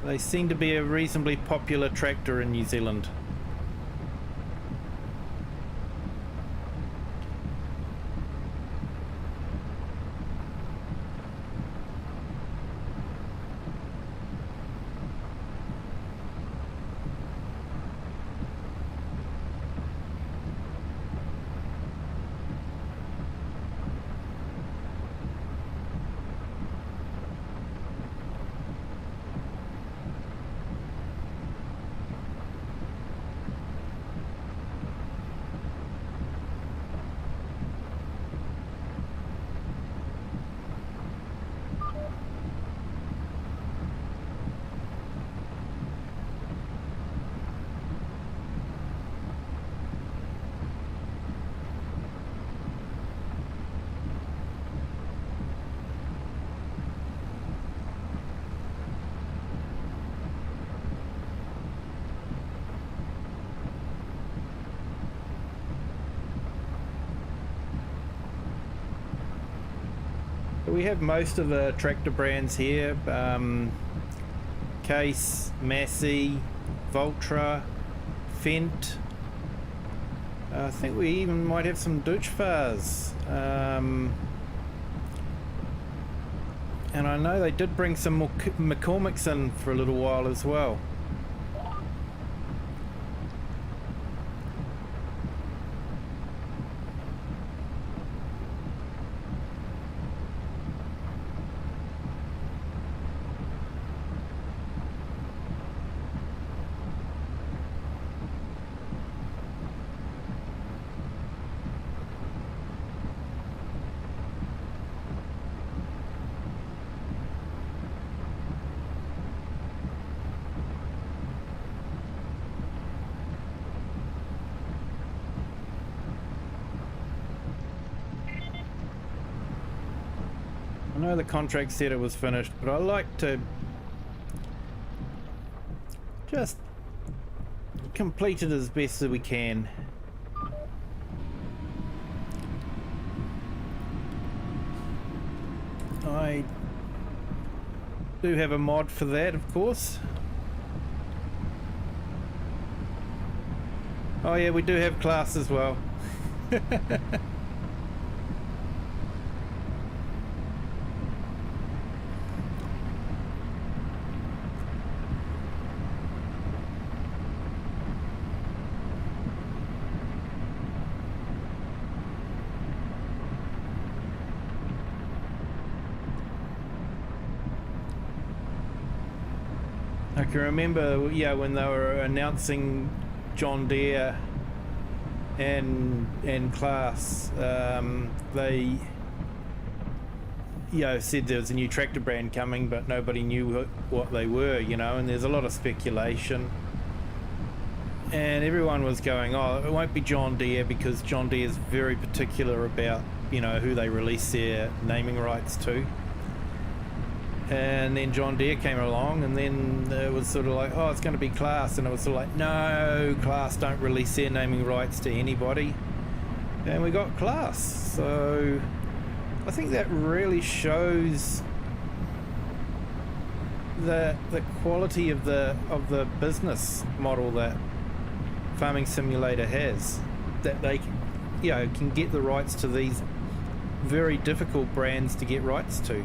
Speaker 1: They seem to be a reasonably popular tractor in New Zealand. We have most of the tractor brands here. Case, Massey, Voltra, Fendt. I think we even might have some Deutschfahrs. And I know they did bring some more McCormicks in for a little while as well. I know the contract said it was finished, but I like to just complete it as best as we can. I do have a mod for that, of course. Oh yeah, we do have class as well. I can remember, yeah, when they were announcing John Deere and Class, they, you know, said there was a new tractor brand coming, but nobody knew what they were, you know, and there's a lot of speculation. And everyone was going, oh, it won't be John Deere because John Deere is very particular about, you know, who they release their naming rights to. And then John Deere came along, and then it was sort of like, oh, it's going to be Class, and it was sort of like, no, Class don't release their naming rights to anybody. And we got Class. So I think that really shows the quality of the business model that Farming Simulator has, that they, you know, can get the rights to these very difficult brands to get rights to.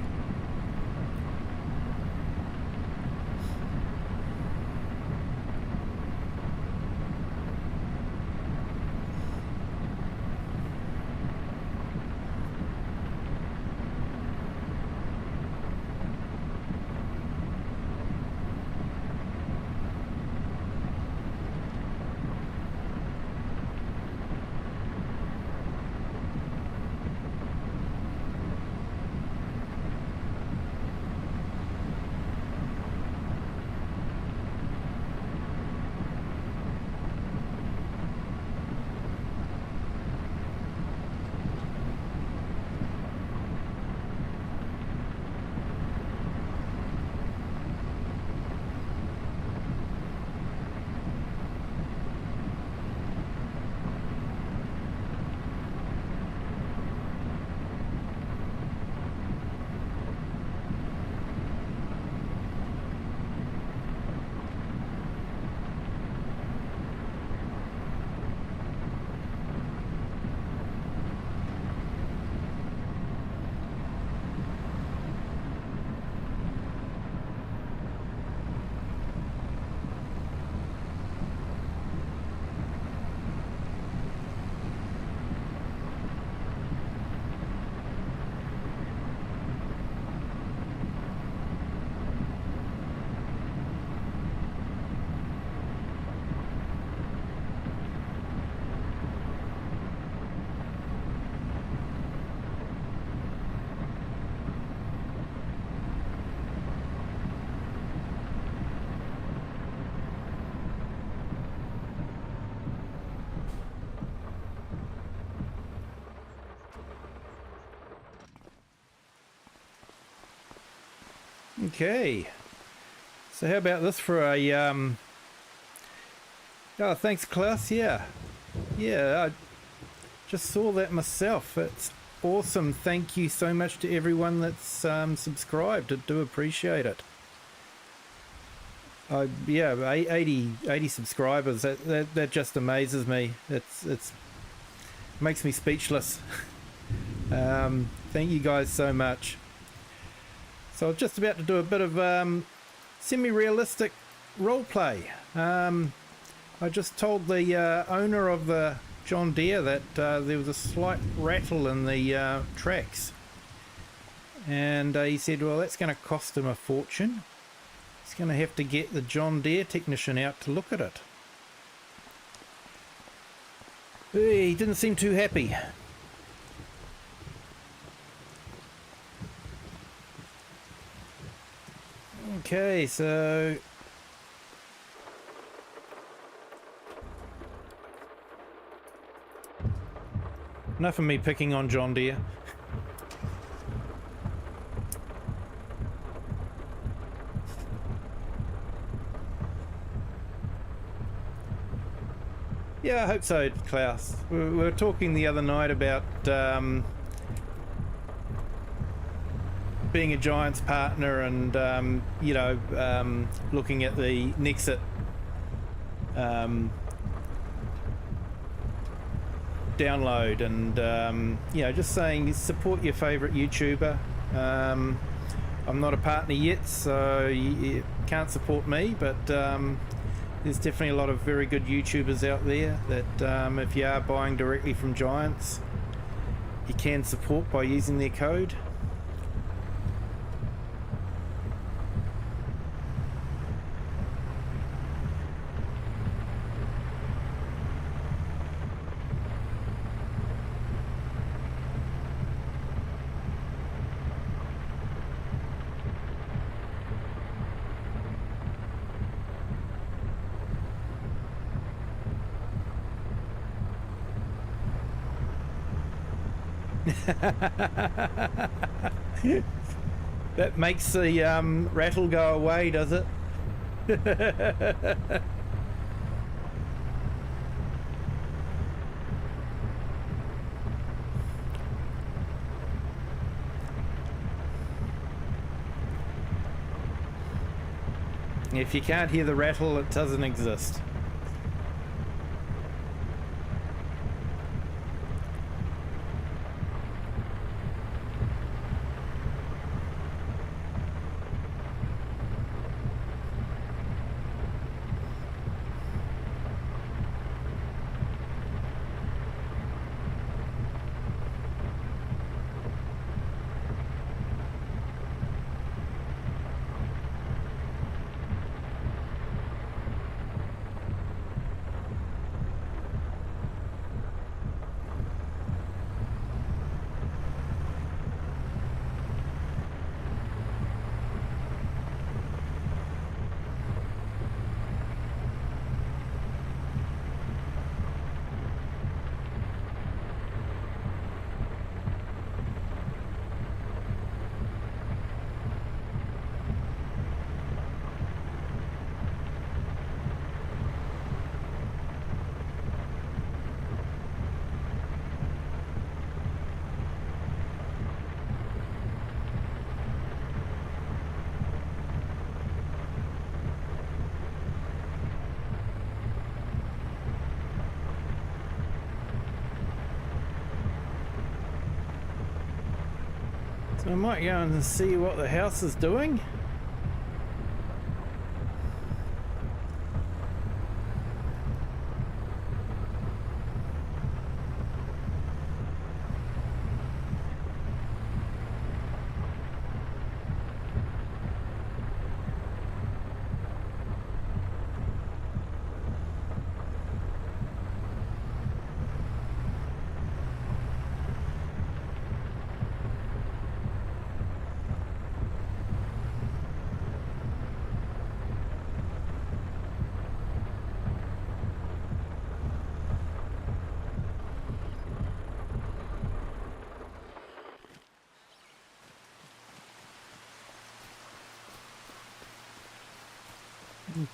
Speaker 1: Okay. So how about this for a oh, thanks Klaus. Yeah, I just saw that myself. It's awesome. Thank you so much to everyone that's subscribed. I do appreciate it. Yeah, 80 subscribers. That just amazes me. It's makes me speechless. Thank you guys so much. So I was just about to do a bit of semi-realistic role play. I just told the owner of the John Deere that there was a slight rattle in the tracks, and he said, well, that's going to cost him a fortune. He's going to have to get the John Deere technician out to look at it. He didn't seem too happy. Okay, so enough of me picking on John Deere. Yeah, I hope so, Klaus. We were talking the other night about being a Giants partner and, you know, looking at the Nexit download and, you know, just saying support your favourite YouTuber. I'm not a partner yet, so you can't support me, but there's definitely a lot of very good YouTubers out there that if you are buying directly from Giants, you can support by using their code. That makes the rattle go away, does it? If you can't hear the rattle, it doesn't exist. So I might go and see what the house is doing.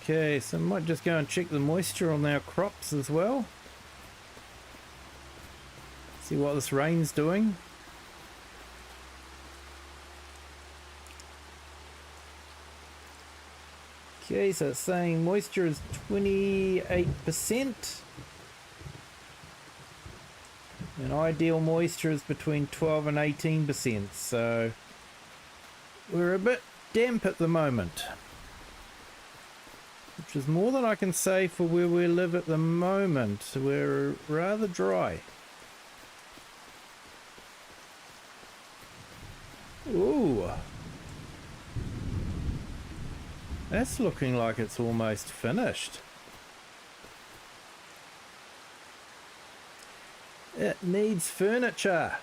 Speaker 1: Okay, so I might just go and check the moisture on our crops as well. See what this rain's doing. Okay, so it's saying moisture is 28%. And ideal moisture is between 12 and 18%. So we're a bit damp at the moment, which is more than I can say for where we live at the moment. We're rather dry. Ooh. That's looking like it's almost finished. It needs furniture.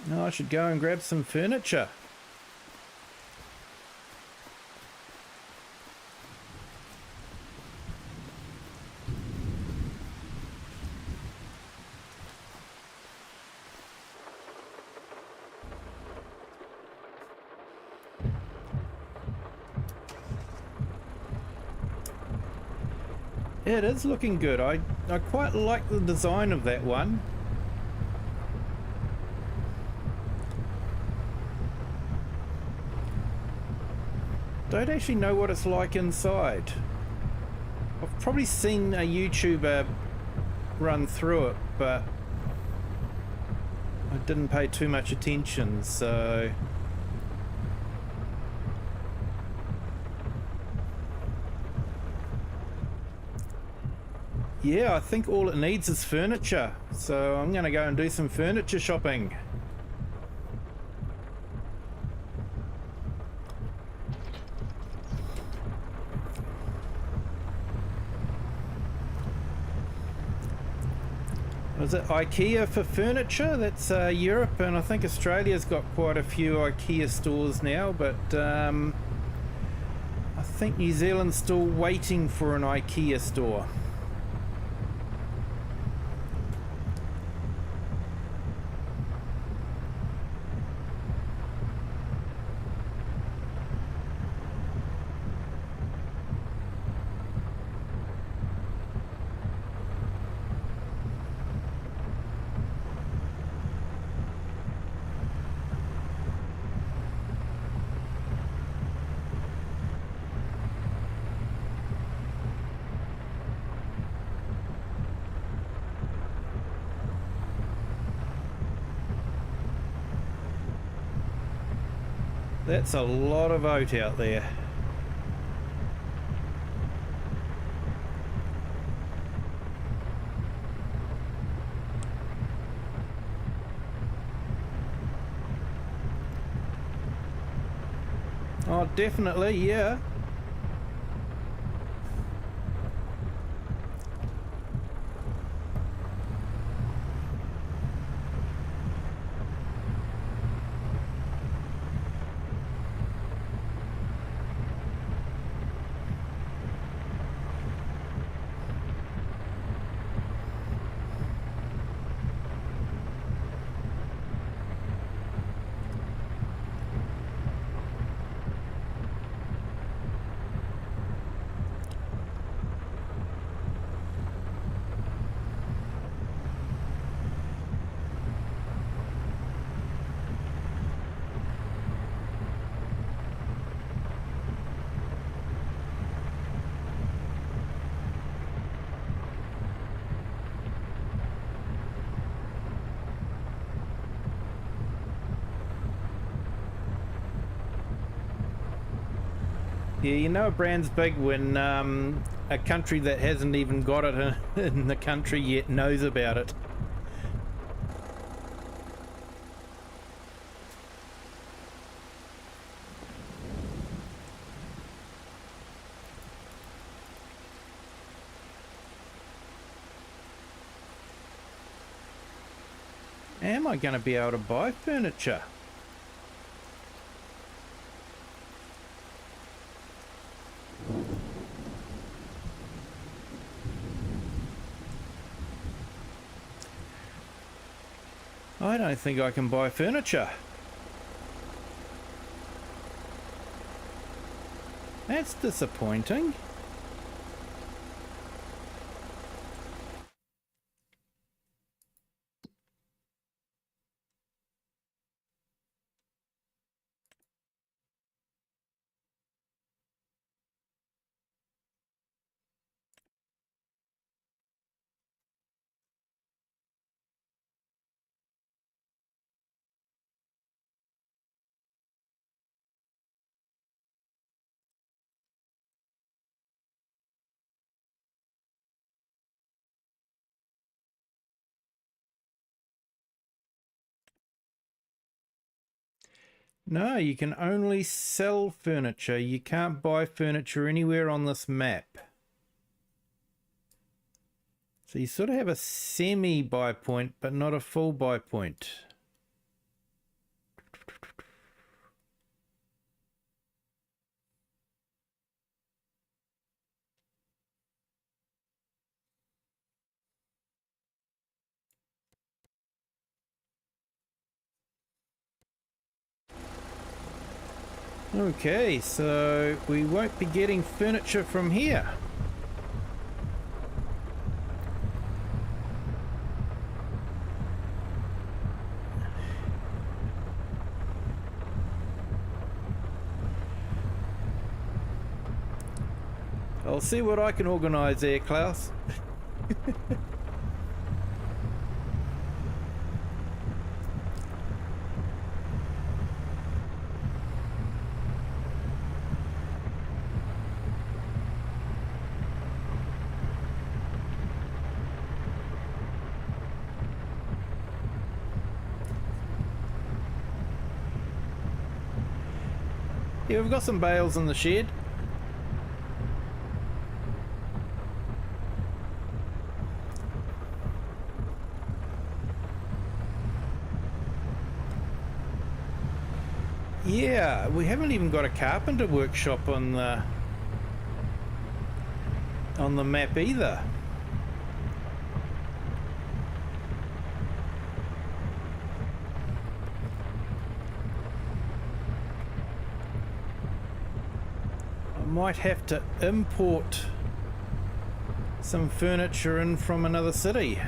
Speaker 1: No, I should go and grab some furniture. It is looking good. I quite like the design of that one. Don't actually know what it's like inside. I've probably seen a YouTuber run through it, but I didn't pay too much attention, so... Yeah, I think all it needs is furniture, so I'm going to go and do some furniture shopping. Is it IKEA for furniture? That's Europe, and I think Australia's got quite a few IKEA stores now, but I think New Zealand's still waiting for an IKEA store. That's a lot of oat out there. Oh, definitely, yeah. Yeah, you know a brand's big when a country that hasn't even got it in the country yet knows about it. Am I going to be able to buy furniture? I don't think I can buy furniture. That's disappointing. No, you can only sell furniture. You can't buy furniture anywhere on this map. So you sort of have a semi-buy point, but not a full buy point. Okay, so we won't be getting furniture from here. I'll see what I can organise there, Klaus. Yeah, we've got some bales in the shed. Yeah, we haven't even got a carpenter workshop on the map either. I might have to import some furniture in from another city.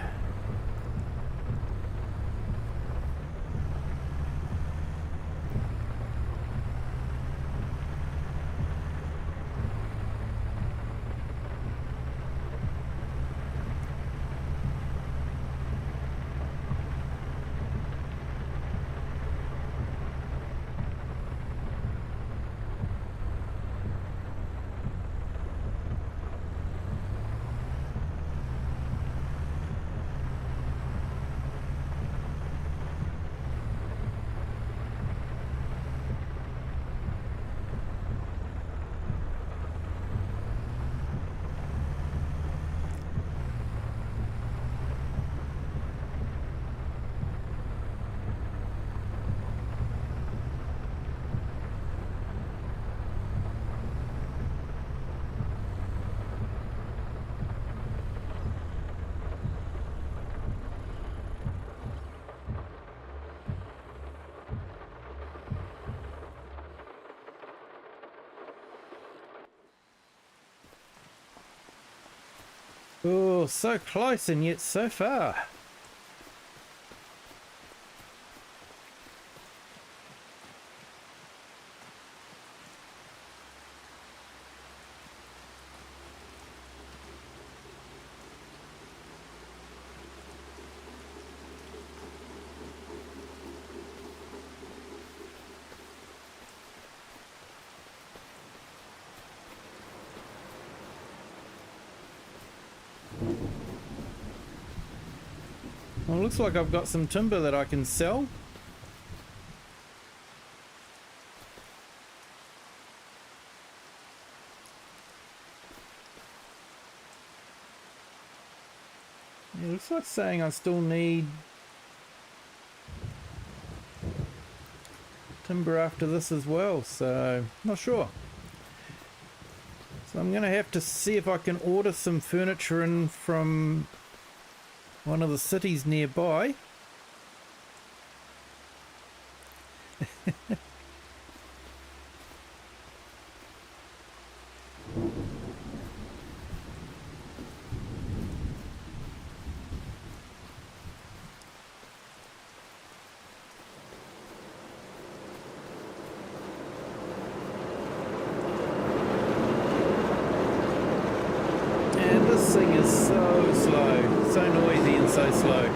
Speaker 1: Oh, so close and yet so far. Well, looks like I've got some timber that I can sell. It looks like saying I still need timber after this as well, so not sure. So I'm going to have to see if I can order some furniture in from one of the cities nearby. And this thing is so slow, so noisy and so slow.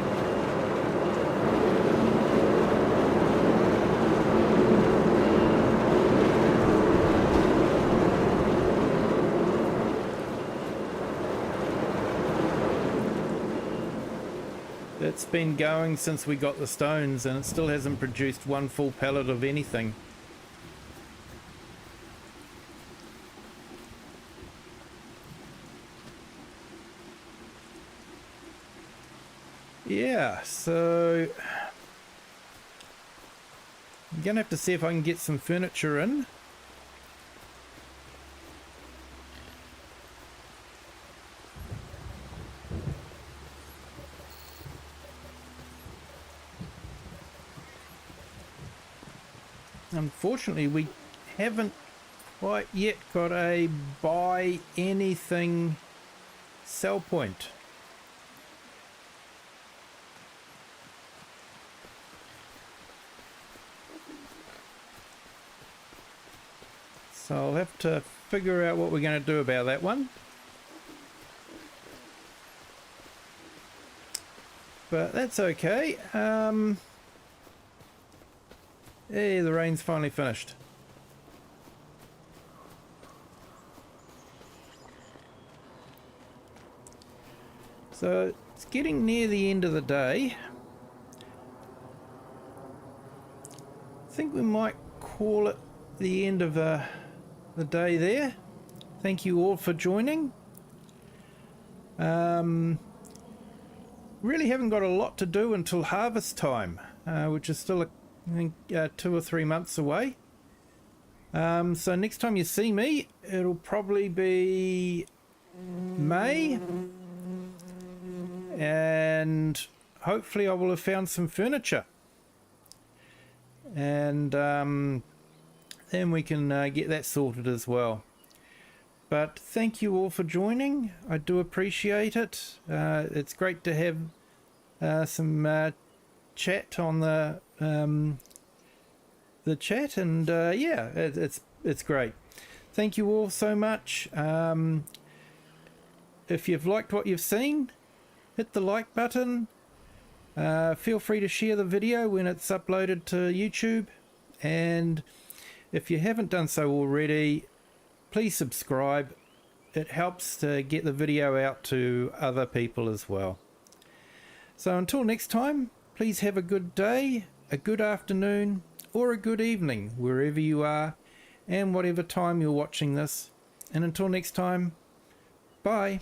Speaker 1: It's been going since we got the stones and it still hasn't produced one full pallet of anything. Yeah, so I'm gonna have to see if I can get some furniture in. Unfortunately, we haven't quite yet got a buy anything sell point. So I'll have to figure out what we're going to do about that one. But that's okay. Hey, the rain's finally finished. So it's getting near the end of the day. I think we might call it the end of the day there. Thank you all for joining. Really haven't got a lot to do until harvest time, which is still, I think, 2 or 3 months away. So next time you see me, it'll probably be May, and hopefully I will have found some furniture, and then we can get that sorted as well. But thank you all for joining. I do appreciate it. It's great to have some chat on the chat, and yeah, it's great. Thank you all so much. If you've liked what you've seen, hit the like button. Feel free to share the video when it's uploaded to YouTube, and if you haven't done so already, please subscribe. It helps to get the video out to other people as well. So until next time, please have a good day, a good afternoon, or a good evening, wherever you are, and whatever time you're watching this. And until next time, bye.